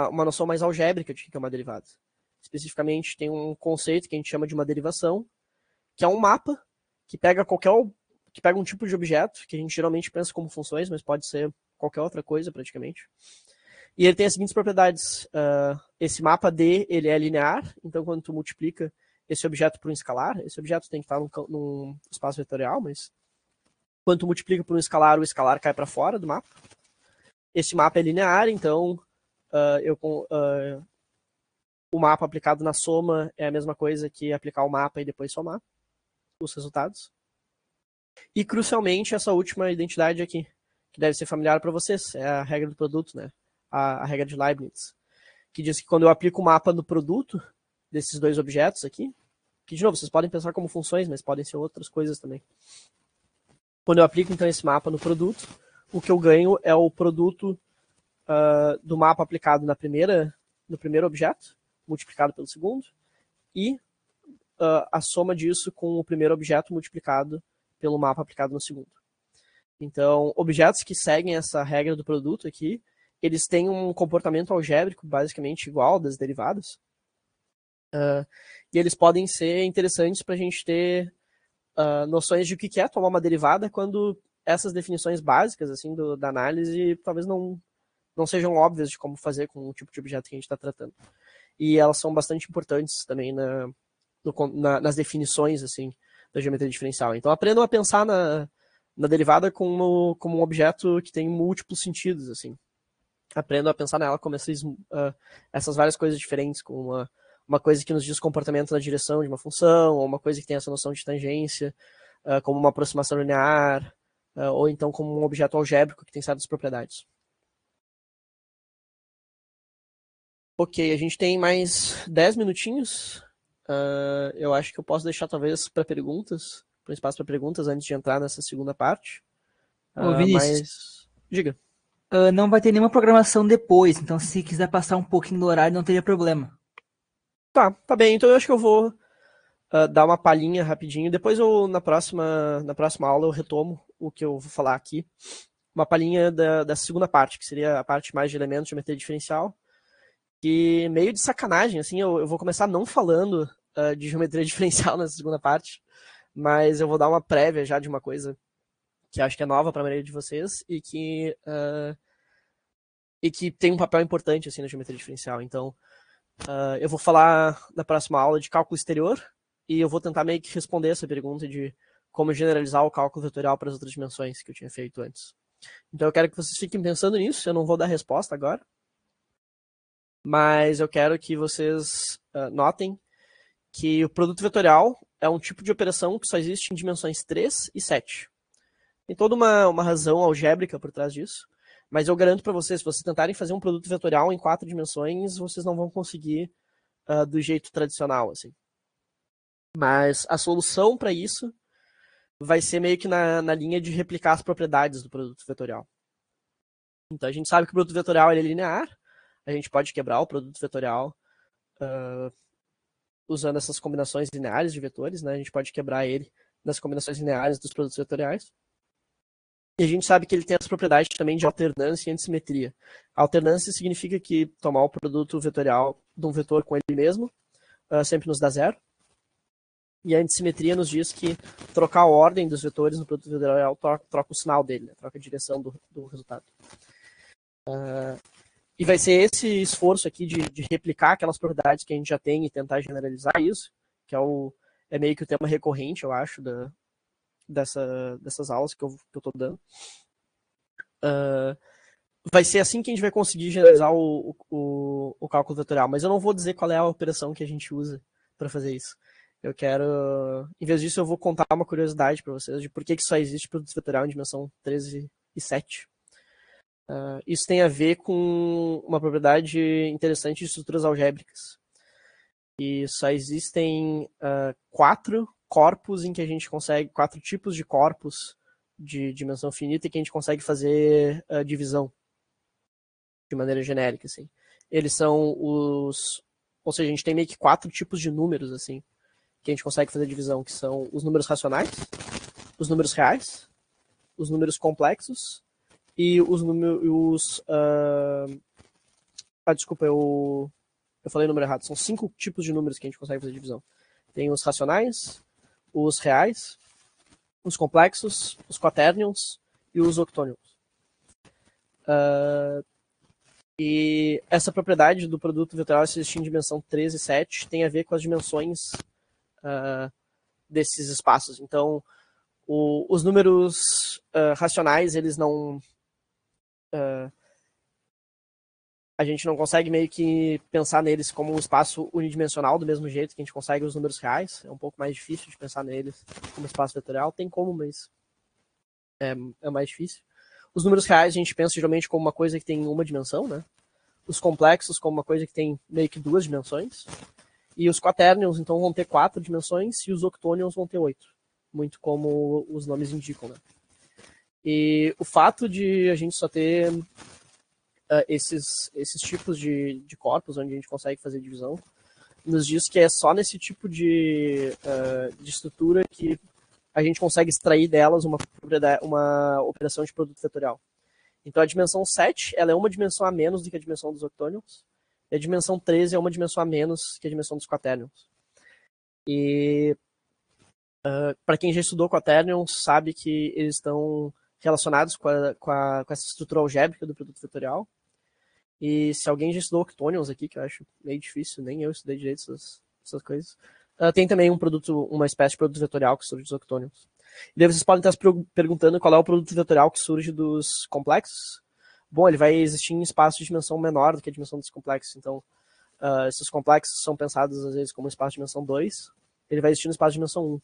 uma noção mais algébrica de que é uma derivada. Especificamente, tem um conceito que a gente chama de uma derivação, que é um mapa que pega um tipo de objeto, que a gente geralmente pensa como funções, mas pode ser qualquer outra coisa, praticamente. E ele tem as seguintes propriedades. Esse mapa D, ele é linear, então quando tu multiplica esse objeto por um escalar, esse objeto tem que estar num espaço vetorial, mas quando tu multiplica por um escalar, o escalar cai para fora do mapa. Esse mapa é linear, então o mapa aplicado na soma é a mesma coisa que aplicar o mapa e depois somar os resultados. E, crucialmente, essa última identidade aqui, que deve ser familiar para vocês, é a regra do produto, né? A regra de Leibniz, que diz que quando eu aplico o mapa no produto desses dois objetos aqui, que, de novo, vocês podem pensar como funções, mas podem ser outras coisas também. Quando eu aplico, então, esse mapa no produto, o que eu ganho é o produto do mapa aplicado no primeiro objeto, multiplicado pelo segundo, e a soma disso com o primeiro objeto multiplicado pelo mapa aplicado no segundo. Então, objetos que seguem essa regra do produto aqui, eles têm um comportamento algébrico basicamente igual das derivadas. E eles podem ser interessantes para a gente ter noções de o que é tomar uma derivada quando essas definições básicas assim da análise talvez não sejam óbvias de como fazer com o tipo de objeto que a gente está tratando. E elas são bastante importantes também nas definições assim da geometria diferencial. Então aprendam a pensar na derivada como um objeto que tem múltiplos sentidos, assim. Aprendam a pensar nela como essas várias coisas diferentes, como uma coisa que nos diz comportamento na direção de uma função, ou uma coisa que tem essa noção de tangência, como uma aproximação linear, ou então como um objeto algébrico que tem certas propriedades. Ok, a gente tem mais 10 minutinhos. Eu acho que eu posso deixar talvez para perguntas, um espaço para perguntas antes de entrar nessa segunda parte. Ô, Vinícius, Mas, diga. não vai ter nenhuma programação depois, então se quiser passar um pouquinho do horário não teria problema. Tá bem. Então eu acho que eu vou dar uma palhinha rapidinho. Depois na próxima aula eu retomo o que eu vou falar aqui. Uma palhinha da segunda parte, que seria a parte mais de elementos de geometria diferencial. Que meio de sacanagem, assim, eu vou começar não falando de geometria diferencial nessa segunda parte, mas eu vou dar uma prévia já de uma coisa que acho que é nova para a maioria de vocês e que tem um papel importante assim na geometria diferencial. Então, eu vou falar na próxima aula de cálculo exterior e eu vou tentar meio que responder essa pergunta de como generalizar o cálculo vetorial para as outras dimensões que eu tinha feito antes. Então, eu quero que vocês fiquem pensando nisso. Eu não vou dar resposta agora, mas eu quero que vocês notem que o produto vetorial é um tipo de operação que só existe em dimensões 3 e 7. Tem toda uma razão algébrica por trás disso, mas eu garanto para vocês, se vocês tentarem fazer um produto vetorial em 4 dimensões, vocês não vão conseguir do jeito tradicional, assim. Mas a solução para isso vai ser meio que na linha de replicar as propriedades do produto vetorial. Então a gente sabe que o produto vetorial ele é linear, a gente pode quebrar o produto vetorial usando essas combinações lineares de vetores, né? A gente pode quebrar ele nas combinações lineares dos produtos vetoriais. E a gente sabe que ele tem as propriedades também de alternância e antissimetria. A alternância significa que tomar o produto vetorial de um vetor com ele mesmo sempre nos dá zero. E a antissimetria nos diz que trocar a ordem dos vetores no produto vetorial troca o sinal dele, né? Troca a direção do resultado. E vai ser esse esforço aqui de replicar aquelas propriedades que a gente já tem e tentar generalizar isso, que é meio que o tema recorrente, eu acho, dessas aulas que eu estou dando. Vai ser assim que a gente vai conseguir generalizar o cálculo vetorial, mas eu não vou dizer qual é a operação que a gente usa para fazer isso. Eu quero, em vez disso, eu vou contar uma curiosidade para vocês de por que só existe produto vetorial em dimensão 13 e 7. Isso tem a ver com uma propriedade interessante de estruturas algébricas. E só existem 4 corpos em que a gente consegue, 4 tipos de corpos de dimensão finita em que a gente consegue fazer divisão de maneira genérica, assim. Eles são ou seja, a gente tem meio que 4 tipos de números, assim, que a gente consegue fazer divisão, que são os números racionais, os números reais, os números complexos e os números... desculpa, eu falei o número errado. São 5 tipos de números que a gente consegue fazer divisão. Tem os racionais, os reais, os complexos, os quaternions e os octonions. E essa propriedade do produto vetorial existir em dimensão 3 e 7 tem a ver com as dimensões desses espaços. Então, os números racionais, eles não... a gente não consegue meio que pensar neles como um espaço unidimensional do mesmo jeito que a gente consegue os números reais. É um pouco mais difícil de pensar neles como espaço vetorial. Tem como, mas é mais difícil. Os números reais a gente pensa geralmente como uma coisa que tem uma dimensão, né? Os complexos como uma coisa que tem meio que 2 dimensões. E os quaternions, então, vão ter 4 dimensões e os octonions vão ter 8. Muito como os nomes indicam, né? E o fato de a gente só ter esses tipos de corpos onde a gente consegue fazer divisão nos diz que é só nesse tipo de estrutura que a gente consegue extrair delas uma operação de produto vetorial. Então a dimensão 7 ela é uma dimensão a menos do que a dimensão dos octonions, e a dimensão 13 é uma dimensão a menos que a dimensão dos quaternions. E para quem já estudou quaternions sabe que eles estão relacionados com essa estrutura algébrica do produto vetorial. E se alguém já estudou octonions aqui, que eu acho meio difícil, nem eu estudei direito essas coisas, tem também uma espécie de produto vetorial que surge dos octonions. E daí vocês podem estar se perguntando qual é o produto vetorial que surge dos complexos. Bom, ele vai existir em espaço de dimensão menor do que a dimensão dos complexos. Então, esses complexos são pensados às vezes como espaço de dimensão 2, ele vai existir no espaço de dimensão 1.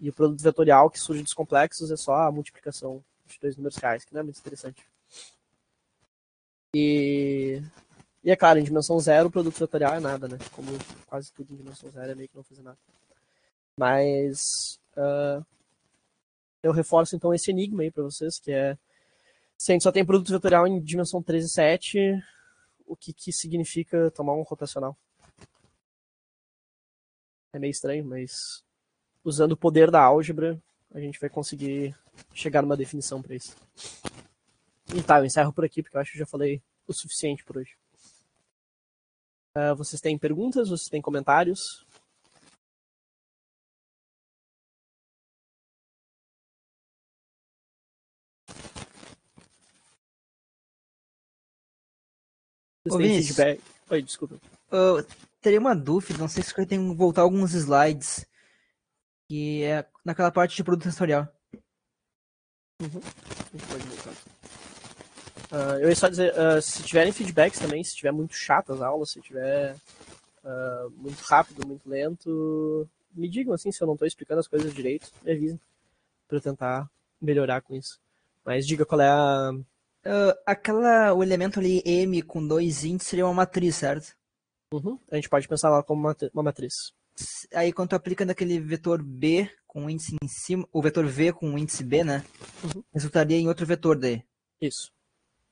E o produto vetorial que surge dos complexos é só a multiplicação de dois números reais, que não é muito interessante. E é claro, em dimensão 0 o produto vetorial é nada, né? Como quase tudo em dimensão 0 é meio que não fazer nada. Mas eu reforço então esse enigma aí para vocês, que é se a gente só tem produto vetorial em dimensão 3 e 7, o que significa tomar um rotacional? É meio estranho, mas usando o poder da álgebra, a gente vai conseguir chegar numa definição para isso. E tá, eu encerro por aqui, porque eu acho que já falei o suficiente por hoje. Vocês têm perguntas? Vocês têm comentários? Vocês Ô, têm Vinícius, feedback? Oi, desculpa. eu teria uma dúvida, não sei se eu tenho que voltar alguns slides, que é naquela parte de produto sensorial. A gente pode voltar. Eu ia só dizer, se tiverem feedbacks também, se tiver muito chato as aulas, se tiver muito rápido, muito lento, me digam assim, se eu não estou explicando as coisas direito, me avisem para eu tentar melhorar com isso. Mas diga qual é a... O elemento ali M com dois índices seria uma matriz, certo? A gente pode pensar lá como uma matriz. Aí quando tu aplica naquele vetor B com o índice em cima, o vetor V com o índice B, né? Resultaria em outro vetor daí. Isso.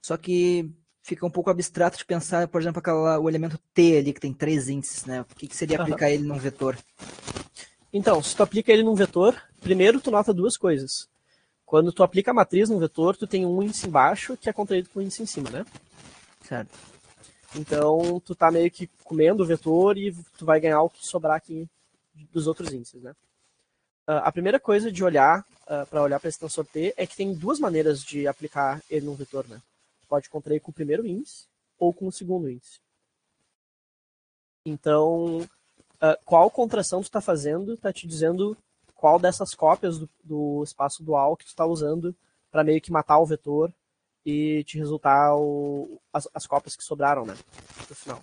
Só que fica um pouco abstrato de pensar, por exemplo, o elemento T ali, que tem três índices, né? O que seria aplicar ele num vetor? Então, se tu aplica ele num vetor, primeiro tu nota duas coisas. Quando tu aplica a matriz num vetor, tu tem um índice embaixo que é contraído com o índice em cima, né? Certo. Então, tu tá meio que comendo o vetor e tu vai ganhar o que sobrar aqui dos outros índices, né? A primeira coisa de olhar, para olhar para esse tensor T, é que tem duas maneiras de aplicar ele num vetor, né? Tu pode contrair com o primeiro índice ou com o segundo índice. Então, qual contração tu está fazendo está te dizendo qual dessas cópias do espaço dual que tu está usando para meio que matar o vetor e te resultar as cópias que sobraram, né, no final.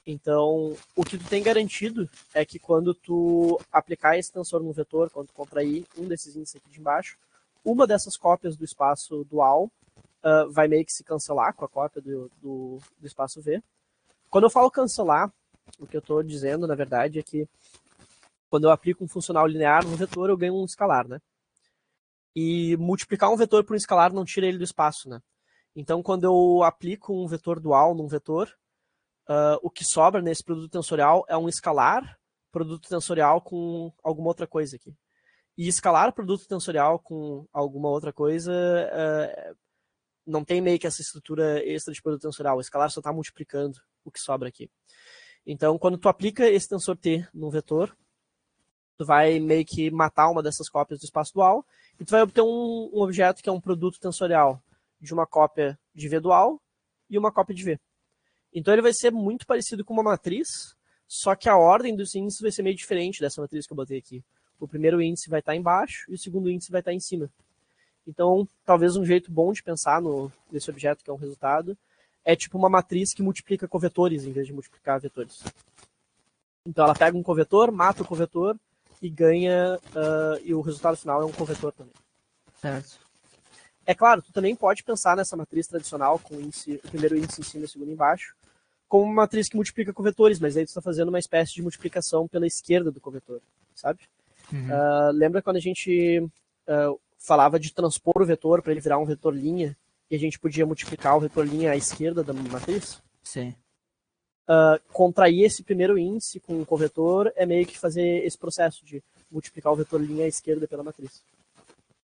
Então, o que tu tem garantido é que quando tu aplicar esse tensor no vetor, quando tu contrair um desses índices aqui de embaixo, uma dessas cópias do espaço dual vai meio que se cancelar com a cópia do espaço V. Quando eu falo cancelar, o que eu estou dizendo, na verdade, é que quando eu aplico um funcional linear no vetor, eu ganho um escalar, né? E multiplicar um vetor por um escalar não tira ele do espaço, né? Então, quando eu aplico um vetor dual num vetor, o que sobra nesse produto tensorial é um escalar produto tensorial com alguma outra coisa aqui. E escalar produto tensorial com alguma outra coisa não tem meio que essa estrutura extra de produto tensorial. O escalar só está multiplicando o que sobra aqui. Então, quando tu aplica esse tensor T num vetor, tu vai meio que matar uma dessas cópias do espaço dual e tu vai obter um objeto que é um produto tensorial de uma cópia de V dual e uma cópia de V. Então ele vai ser muito parecido com uma matriz, só que a ordem dos índices vai ser meio diferente dessa matriz que eu botei aqui. O primeiro índice vai estar embaixo e o segundo índice vai estar em cima. Então, talvez um jeito bom de pensar nesse objeto que é um resultado é tipo uma matriz que multiplica covetores em vez de multiplicar vetores. Então ela pega um covetor, mata o covetor e ganha, e o resultado final é um covetor também. Certo. É claro, tu também pode pensar nessa matriz tradicional com o primeiro índice em cima e o segundo embaixo, como uma matriz que multiplica covetores, mas aí tu está fazendo uma espécie de multiplicação pela esquerda do covetor, sabe? Lembra quando a gente falava de transpor o vetor para ele virar um vetor linha e a gente podia multiplicar o vetor linha à esquerda da matriz? Sim. Contrair esse primeiro índice com o corretor é meio que fazer esse processo de multiplicar o vetor linha à esquerda pela matriz.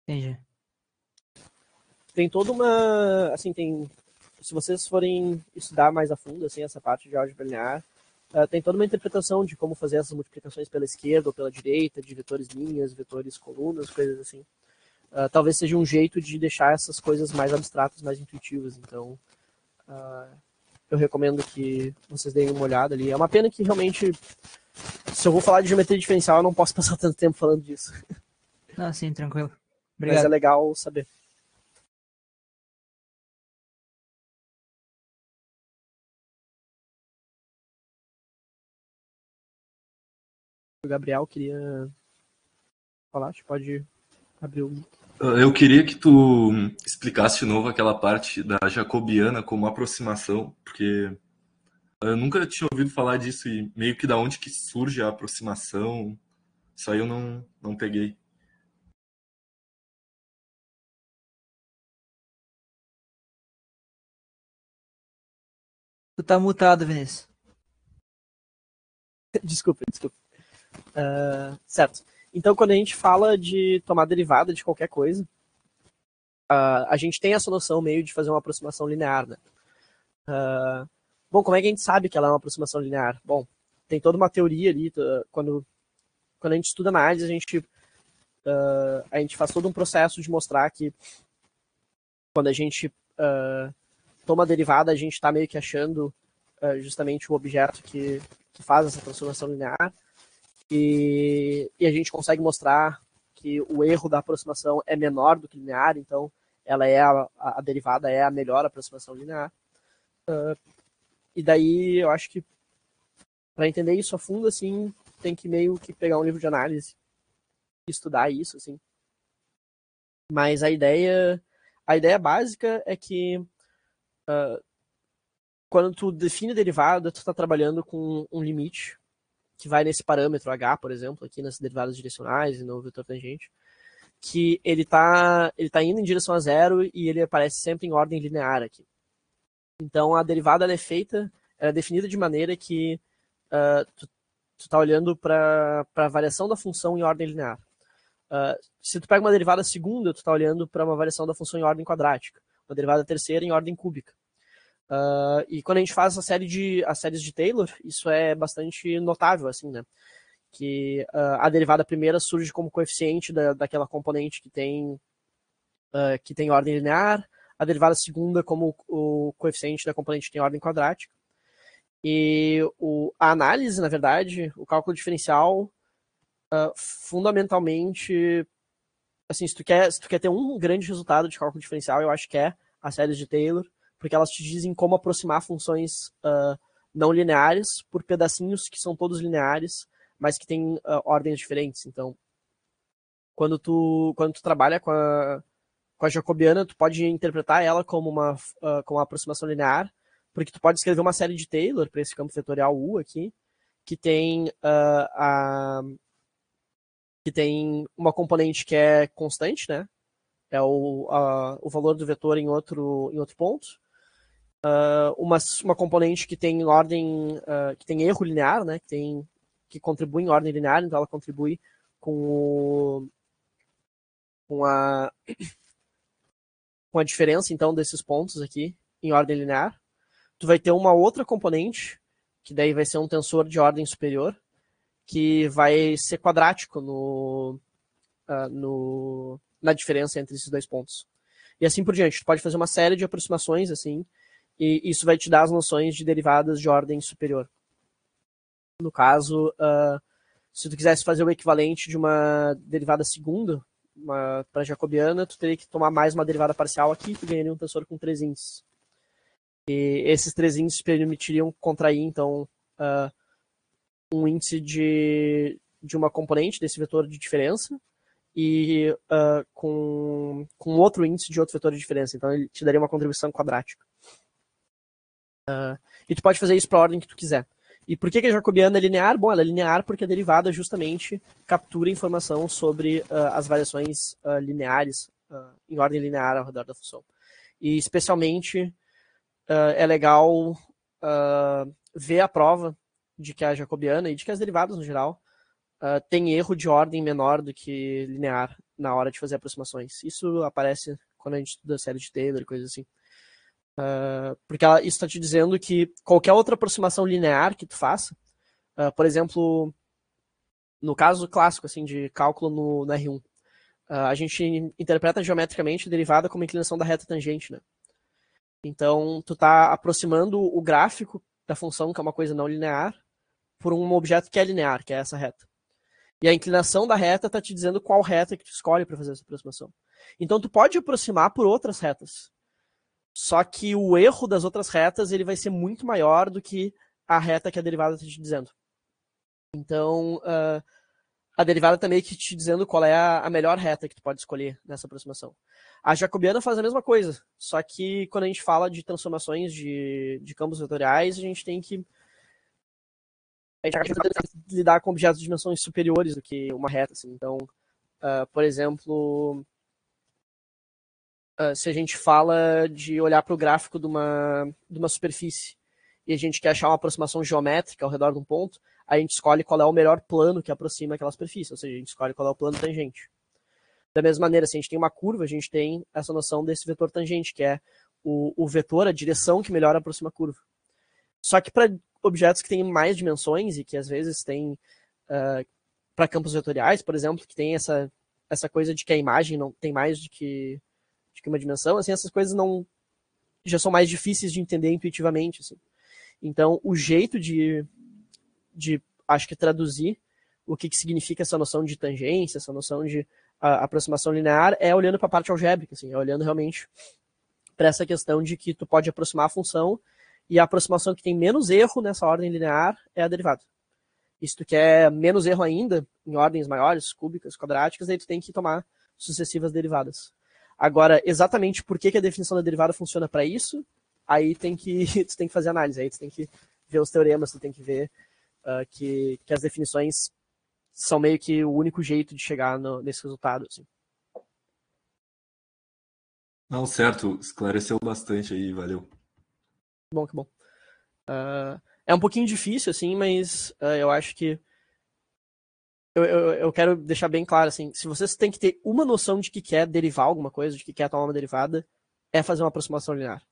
Entendi. Tem toda uma, assim, se vocês forem estudar mais a fundo, assim, essa parte de álgebra linear, tem toda uma interpretação de como fazer essas multiplicações pela esquerda ou pela direita, de vetores linhas, vetores colunas, coisas assim. Talvez seja um jeito de deixar essas coisas mais abstratas, mais intuitivas. Então, eu recomendo que vocês deem uma olhada ali. É uma pena que realmente, se eu vou falar de geometria diferencial, eu não posso passar tanto tempo falando disso. Não, sim, tranquilo. Mas é Obrigado. legal saber. O Gabriel queria falar, você pode abrir o... Eu queria que tu explicasse de novo aquela parte da jacobiana como aproximação, porque eu nunca tinha ouvido falar disso e meio que da onde que surge a aproximação, isso aí eu não peguei. Tu tá mutado, Vinícius. Desculpa. Certo. Então, quando a gente fala de tomar derivada de qualquer coisa, a gente tem essa noção meio de fazer uma aproximação linear, né? Bom, como é que a gente sabe que ela é uma aproximação linear? Bom, tem toda uma teoria ali, quando a gente estuda análise, a gente faz todo um processo de mostrar que quando a gente toma a derivada, a gente está meio que achando justamente o objeto que faz essa transformação linear, e a gente consegue mostrar que o erro da aproximação é menor do que linear, então ela é a derivada é a melhor aproximação linear. E daí eu acho que para entender isso a fundo, assim, tem que meio que pegar um livro de análise e estudar isso, assim. Mas a ideia básica é que quando tu define derivada, tu está trabalhando com um limite que vai nesse parâmetro h, por exemplo, aqui nas derivadas direcionais e no vetor tangente, que ele tá indo em direção a zero e ele aparece sempre em ordem linear aqui. Então a derivada ela é definida de maneira que tu está olhando para a variação da função em ordem linear. Se tu pega uma derivada segunda, tu está olhando para uma variação da função em ordem quadrática. Uma derivada terceira em ordem cúbica. E quando a gente faz as séries de Taylor, isso é bastante notável, assim, né? Que a derivada primeira surge como coeficiente daquela componente que tem ordem linear, a derivada segunda como o coeficiente da componente que tem ordem quadrática. E a análise, na verdade, o cálculo diferencial, fundamentalmente, assim, se tu quer ter um grande resultado de cálculo diferencial, eu acho que é as séries de Taylor, porque elas te dizem como aproximar funções não lineares por pedacinhos que são todos lineares, mas que têm ordens diferentes. Então, quando tu trabalha com a jacobiana, tu pode interpretar ela como uma aproximação linear, porque tu pode escrever uma série de Taylor para esse campo vetorial U aqui, que tem uma componente que é constante, né? É o valor do vetor em outro ponto. Uma componente que tem ordem, que tem erro linear, né? Que contribui em ordem linear, então ela contribui com a diferença, então, desses pontos aqui em ordem linear. Tu vai ter uma outra componente, que daí vai ser um tensor de ordem superior, que vai ser quadrático na diferença entre esses dois pontos. E assim por diante. Tu pode fazer uma série de aproximações, assim, e isso vai te dar as noções de derivadas de ordem superior. No caso, se tu quisesse fazer o equivalente de uma derivada segunda para jacobiana, tu teria que tomar mais uma derivada parcial aqui, tu ganharia um tensor com 3 índices. E esses 3 índices permitiriam contrair, então, um índice de uma componente desse vetor de diferença e com outro índice de outro vetor de diferença. Então, ele te daria uma contribuição quadrática. E tu pode fazer isso para a ordem que tu quiser. E por que a jacobiana é linear? Bom, ela é linear porque a derivada justamente captura informação sobre as variações lineares em ordem linear ao redor da função. E especialmente é legal ver a prova de que a jacobiana e de que as derivadas no geral tem erro de ordem menor do que linear na hora de fazer aproximações. Isso aparece quando a gente estuda a série de Taylor e coisas assim. Porque isso está te dizendo que qualquer outra aproximação linear que tu faça, por exemplo, no caso clássico assim, de cálculo no R1, a gente interpreta geometricamente a derivada como a inclinação da reta tangente, né? Então, tu está aproximando o gráfico da função, que é uma coisa não linear, por um objeto que é linear, que é essa reta. E a inclinação da reta está te dizendo qual reta que tu escolhe para fazer essa aproximação. Então, tu pode aproximar por outras retas. Só que o erro das outras retas ele vai ser muito maior do que a reta que a derivada está te dizendo. Então, a derivada está meio que te dizendo qual é a melhor reta que tu pode escolher nessa aproximação. A jacobiana faz a mesma coisa, só que quando a gente fala de transformações de campos vetoriais, a gente tem que lidar com objetos de dimensões superiores do que uma reta. Assim. Então, por exemplo, se a gente fala de olhar para o gráfico de uma superfície e a gente quer achar uma aproximação geométrica ao redor de um ponto, a gente escolhe qual é o melhor plano que aproxima aquela superfície, ou seja, a gente escolhe qual é o plano tangente. Da mesma maneira, se a gente tem uma curva, a gente tem essa noção desse vetor tangente, que é o vetor, a direção que melhor aproxima a curva. Só que para objetos que têm mais dimensões e que às vezes tem para campos vetoriais, por exemplo, que tem essa coisa de que a imagem não tem mais do que uma dimensão, assim, essas coisas não já são mais difíceis de entender intuitivamente. Assim. Então, o jeito de acho que traduzir o que significa essa noção de tangência, essa noção de aproximação linear, é olhando para a parte algébrica, assim, é olhando realmente para essa questão de que tu pode aproximar a função e a aproximação que tem menos erro nessa ordem linear é a derivada. E se tu quer menos erro ainda, em ordens maiores, cúbicas, quadráticas, aí tu tem que tomar sucessivas derivadas. Agora, exatamente por que a definição da derivada funciona para isso, aí tu tem que fazer análise, aí tu tem que ver os teoremas, tu tem que ver que as definições são meio que o único jeito de chegar nesse resultado. Assim. Não, certo, esclareceu bastante aí, valeu. Que bom, que bom. É um pouquinho difícil, assim, mas eu acho que eu quero deixar bem claro, assim, se vocês têm que ter uma noção de que quer derivar alguma coisa, de que quer tomar uma derivada, é fazer uma aproximação linear.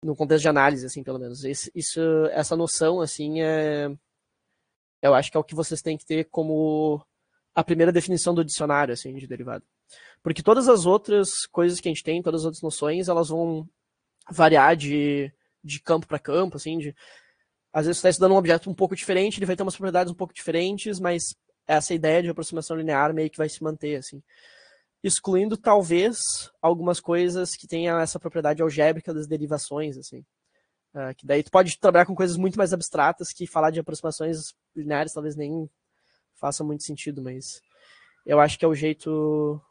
No contexto de análise, assim, pelo menos. Essa noção, assim, eu acho que é o que vocês têm que ter como a primeira definição do dicionário, assim, de derivada. Porque todas as outras coisas que a gente tem, todas as outras noções, elas vão variar de campo para campo, assim, às vezes você está estudando um objeto um pouco diferente, ele vai ter umas propriedades um pouco diferentes, mas essa ideia de aproximação linear meio que vai se manter, assim. Excluindo, talvez, algumas coisas que tenham essa propriedade algébrica das derivações, assim. Que daí tu pode trabalhar com coisas muito mais abstratas que falar de aproximações lineares talvez nem faça muito sentido, mas eu acho que é o jeito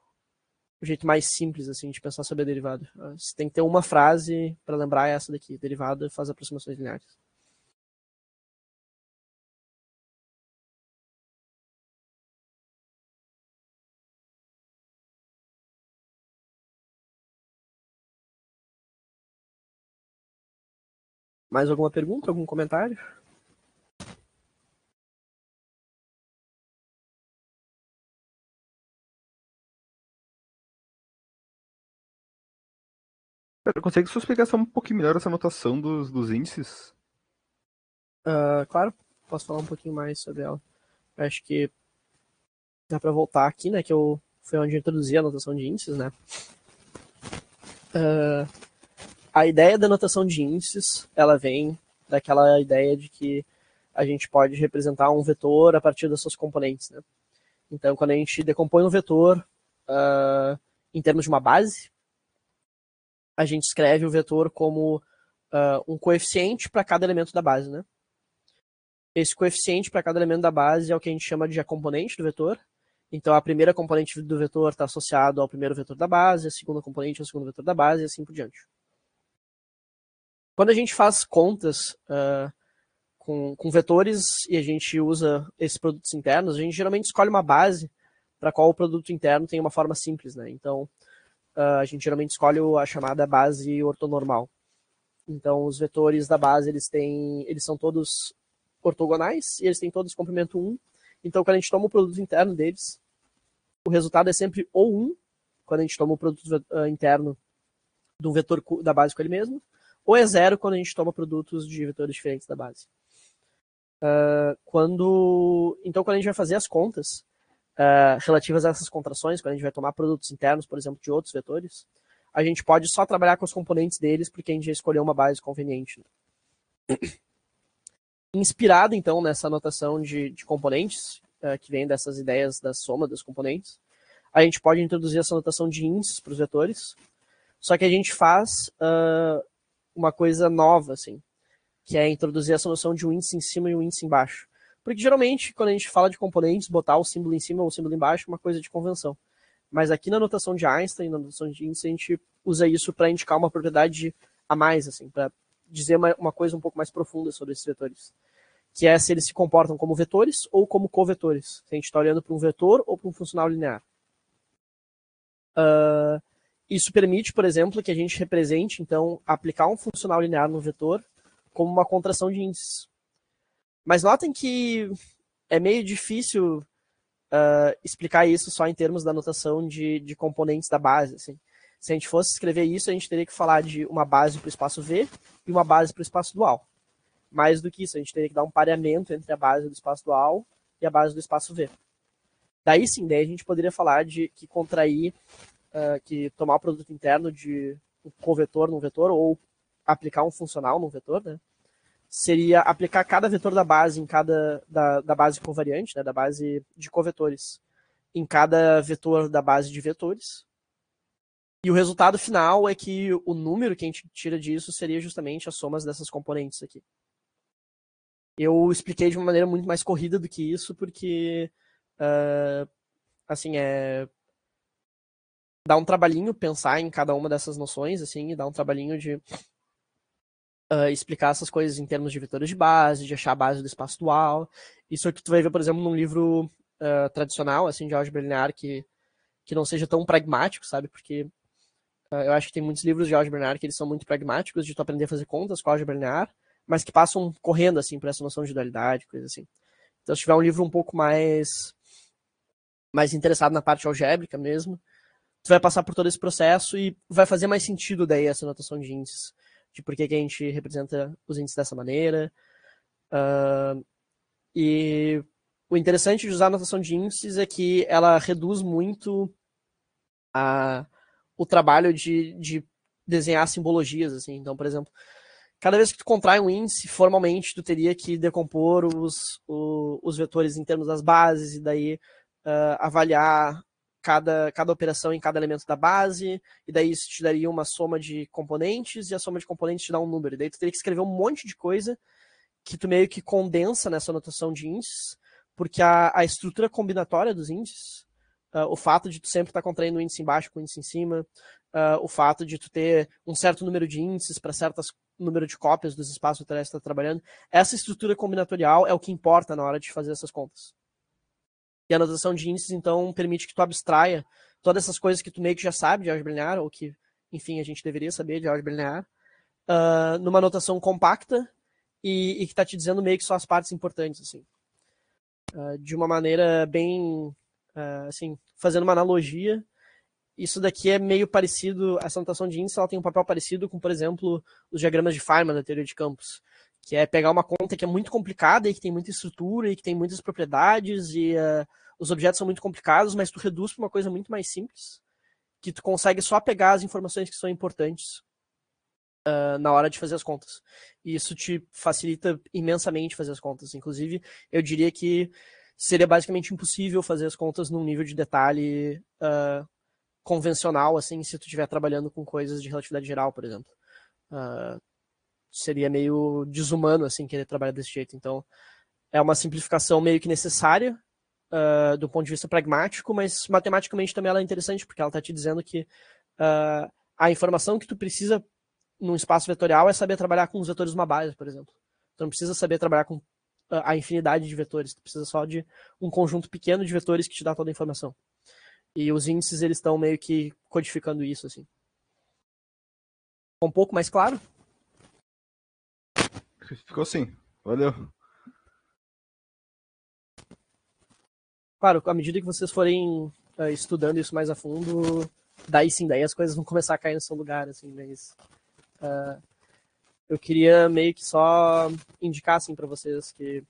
mais simples, assim, de pensar sobre a derivada. Você tem que ter uma frase para lembrar essa daqui. Derivada faz aproximações lineares. Mais alguma pergunta? Algum comentário? Cara, consegue só explicar só um pouquinho melhor essa notação dos índices? Claro, posso falar um pouquinho mais sobre ela. Eu acho que dá para voltar aqui, né, que foi onde eu introduzi a notação de índices, né. A ideia da notação de índices, ela vem daquela ideia de que a gente pode representar um vetor a partir das suas componentes, né. Então, quando a gente decompõe um vetor em termos de uma base, a gente escreve o vetor como um coeficiente para cada elemento da base, né? Esse coeficiente para cada elemento da base é o que a gente chama de a componente do vetor. Então, a primeira componente do vetor está associado ao primeiro vetor da base, a segunda componente ao segundo vetor da base e assim por diante. Quando a gente faz contas com vetores e a gente usa esses produtos internos, a gente geralmente escolhe uma base para qual o produto interno tem uma forma simples, né? Então, a gente geralmente escolhe a chamada base ortonormal. Então, os vetores da base, eles são todos ortogonais e eles têm todos comprimento 1. Então, quando a gente toma o produto interno deles, o resultado é sempre ou 1, quando a gente toma o produto interno de um vetor da base com ele mesmo, ou é 0 quando a gente toma produtos de vetores diferentes da base. Então, quando a gente vai fazer as contas relativas a essas contrações, quando a gente vai tomar produtos internos, por exemplo, de outros vetores, a gente pode só trabalhar com os componentes deles, porque a gente já escolheu uma base conveniente. Inspirado, então, nessa notação de componentes, que vem dessas ideias da soma dos componentes, a gente pode introduzir essa notação de índices para os vetores, só que a gente faz uma coisa nova, assim. que é introduzir essa noção de um índice em cima e um índice embaixo. Porque geralmente, quando a gente fala de componentes, botar o símbolo em cima ou o símbolo embaixo é uma coisa de convenção. Mas aqui na notação de Einstein, na notação de índice, a gente usa isso para indicar uma propriedade a mais, assim, para dizer uma coisa um pouco mais profunda sobre esses vetores, que é se eles se comportam como vetores ou como covetores. Se a gente está olhando para um vetor ou para um funcional linear. Isso permite, por exemplo, que a gente represente, então, aplicar um funcional linear no vetor como uma contração de índices. Mas notem que é meio difícil explicar isso só em termos da notação de componentes da base. Assim. Se a gente fosse escrever isso, a gente teria que falar de uma base para o espaço V e uma base para o espaço dual. Mais do que isso, a gente teria que dar um pareamento entre a base do espaço dual e a base do espaço V. Daí sim, daí a gente poderia falar de que contrair, que tomar o produto interno de um covetor num vetor ou aplicar um funcional num vetor, né? Seria aplicar cada vetor da base em cada da base covariante, né, da base de covetores, em cada vetor da base de vetores. E o resultado final é que o número que a gente tira disso seria justamente as somas dessas componentes aqui. Eu expliquei de uma maneira muito mais corrida do que isso, porque assim, dá um trabalhinho pensar em cada uma dessas noções, assim, e dá um trabalhinho de explicar essas coisas em termos de vetores de base, de achar a base do espaço dual. Isso aqui tu vai ver, por exemplo, num livro tradicional, assim, de álgebra linear, que não seja tão pragmático, sabe? Porque eu acho que tem muitos livros de álgebra linear que eles são muito pragmáticos, de tu aprender a fazer contas com álgebra linear, mas que passam correndo, assim, por essa noção de dualidade, coisa assim. Então, se tiver um livro um pouco mais interessado na parte algébrica mesmo, tu vai passar por todo esse processo e vai fazer mais sentido daí essa notação de índices, de por que a gente representa os índices dessa maneira. E o interessante de usar a notação de índices é que ela reduz muito o trabalho de desenhar simbologias, assim. Então, por exemplo, cada vez que tu contrai um índice, formalmente tu teria que decompor os vetores em termos das bases e daí avaliar cada operação em cada elemento da base, e daí isso te daria uma soma de componentes, e a soma de componentes te dá um número. E daí tu teria que escrever um monte de coisa que tu meio que condensa nessa notação de índices, porque a estrutura combinatória dos índices, o fato de tu sempre estar contraindo o índice embaixo com o índice em cima, o fato de tu ter um certo número de índices para certas número de cópias dos espaços vetoriais que tu está trabalhando, essa estrutura combinatorial é o que importa na hora de fazer essas contas. E a notação de índices, então, permite que tu abstraia todas essas coisas que tu meio que já sabe de álgebra linear, ou que, enfim, a gente deveria saber de álgebra linear, numa notação compacta e que está te dizendo meio que só as partes importantes, assim. De uma maneira bem, assim, fazendo uma analogia, isso daqui é meio parecido, essa notação de índice ela tem um papel parecido com, por exemplo, os diagramas de Feynman da teoria de campos, que é pegar uma conta que é muito complicada e que tem muita estrutura e que tem muitas propriedades e os objetos são muito complicados, mas tu reduz para uma coisa muito mais simples, que tu consegue só pegar as informações que são importantes na hora de fazer as contas. E isso te facilita imensamente fazer as contas. Inclusive, eu diria que seria basicamente impossível fazer as contas num nível de detalhe convencional, assim, se tu estiver trabalhando com coisas de relatividade geral, por exemplo. Seria meio desumano, assim, querer trabalhar desse jeito. Então, é uma simplificação meio que necessária do ponto de vista pragmático, mas matematicamente também ela é interessante, porque ela está te dizendo que a informação que tu precisa num espaço vetorial é saber trabalhar com os vetores de uma base, por exemplo. Tu não precisa saber trabalhar com a infinidade de vetores, tu precisa só de um conjunto pequeno de vetores que te dá toda a informação. E os índices, eles estão meio que codificando isso, assim. Ficou um pouco mais claro? Ficou sim. Valeu. Claro, à medida que vocês forem estudando isso mais a fundo, daí sim, daí as coisas vão começar a cair no seu lugar, assim, mas eu queria meio que só indicar, assim, pra vocês que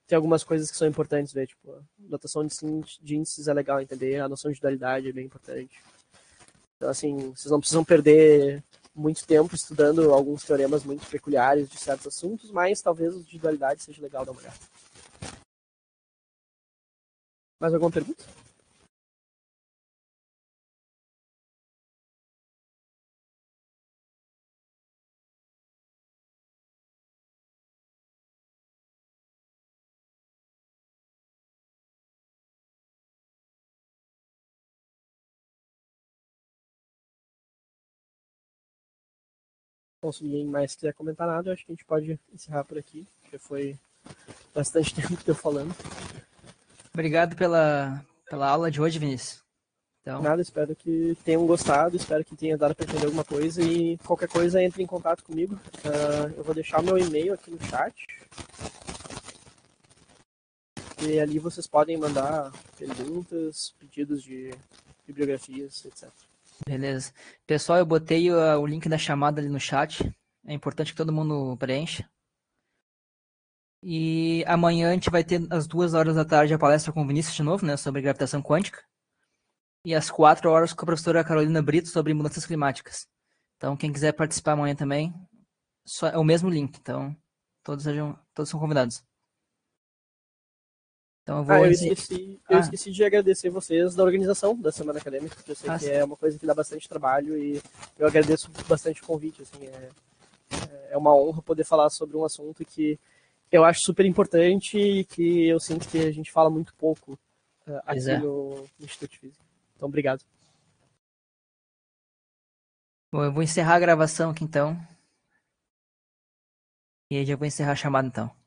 tem algumas coisas que são importantes ver, tipo, a notação de índices é legal entender, a noção de dualidade é bem importante. Então, assim, vocês não precisam perder muito tempo estudando alguns teoremas muito peculiares de certos assuntos, mas talvez os de dualidade seja legal dar uma olhada. Mais alguma pergunta? Bom, se ninguém mais quiser comentar nada, eu acho que a gente pode encerrar por aqui, porque foi bastante tempo que eu falando. Obrigado pela aula de hoje, Vinícius. Então, Nada, espero que tenham gostado, espero que tenha dado para entender alguma coisa e qualquer coisa entre em contato comigo. Eu vou deixar meu e-mail aqui no chat. E ali vocês podem mandar perguntas, pedidos de bibliografias, etc. beleza. Pessoal, eu botei o link da chamada ali no chat. É importante que todo mundo preencha. E amanhã a gente vai ter às 2h da tarde a palestra com o Vinícius de novo, né, sobre gravitação quântica. E às 4h com a professora Carolina Brito sobre mudanças climáticas. Então, quem quiser participar amanhã também, é o mesmo link. Então, todos são convidados. Então, eu vou... eu esqueci de agradecer vocês da organização da Semana Acadêmica, porque eu sei que é uma coisa que dá bastante trabalho e eu agradeço bastante o convite. Assim, é uma honra poder falar sobre um assunto que eu acho super importante e que eu sinto que a gente fala muito pouco aqui no Instituto de Física. Então, obrigado. Bom, eu vou encerrar a gravação aqui então. E aí já vou encerrar a chamada então.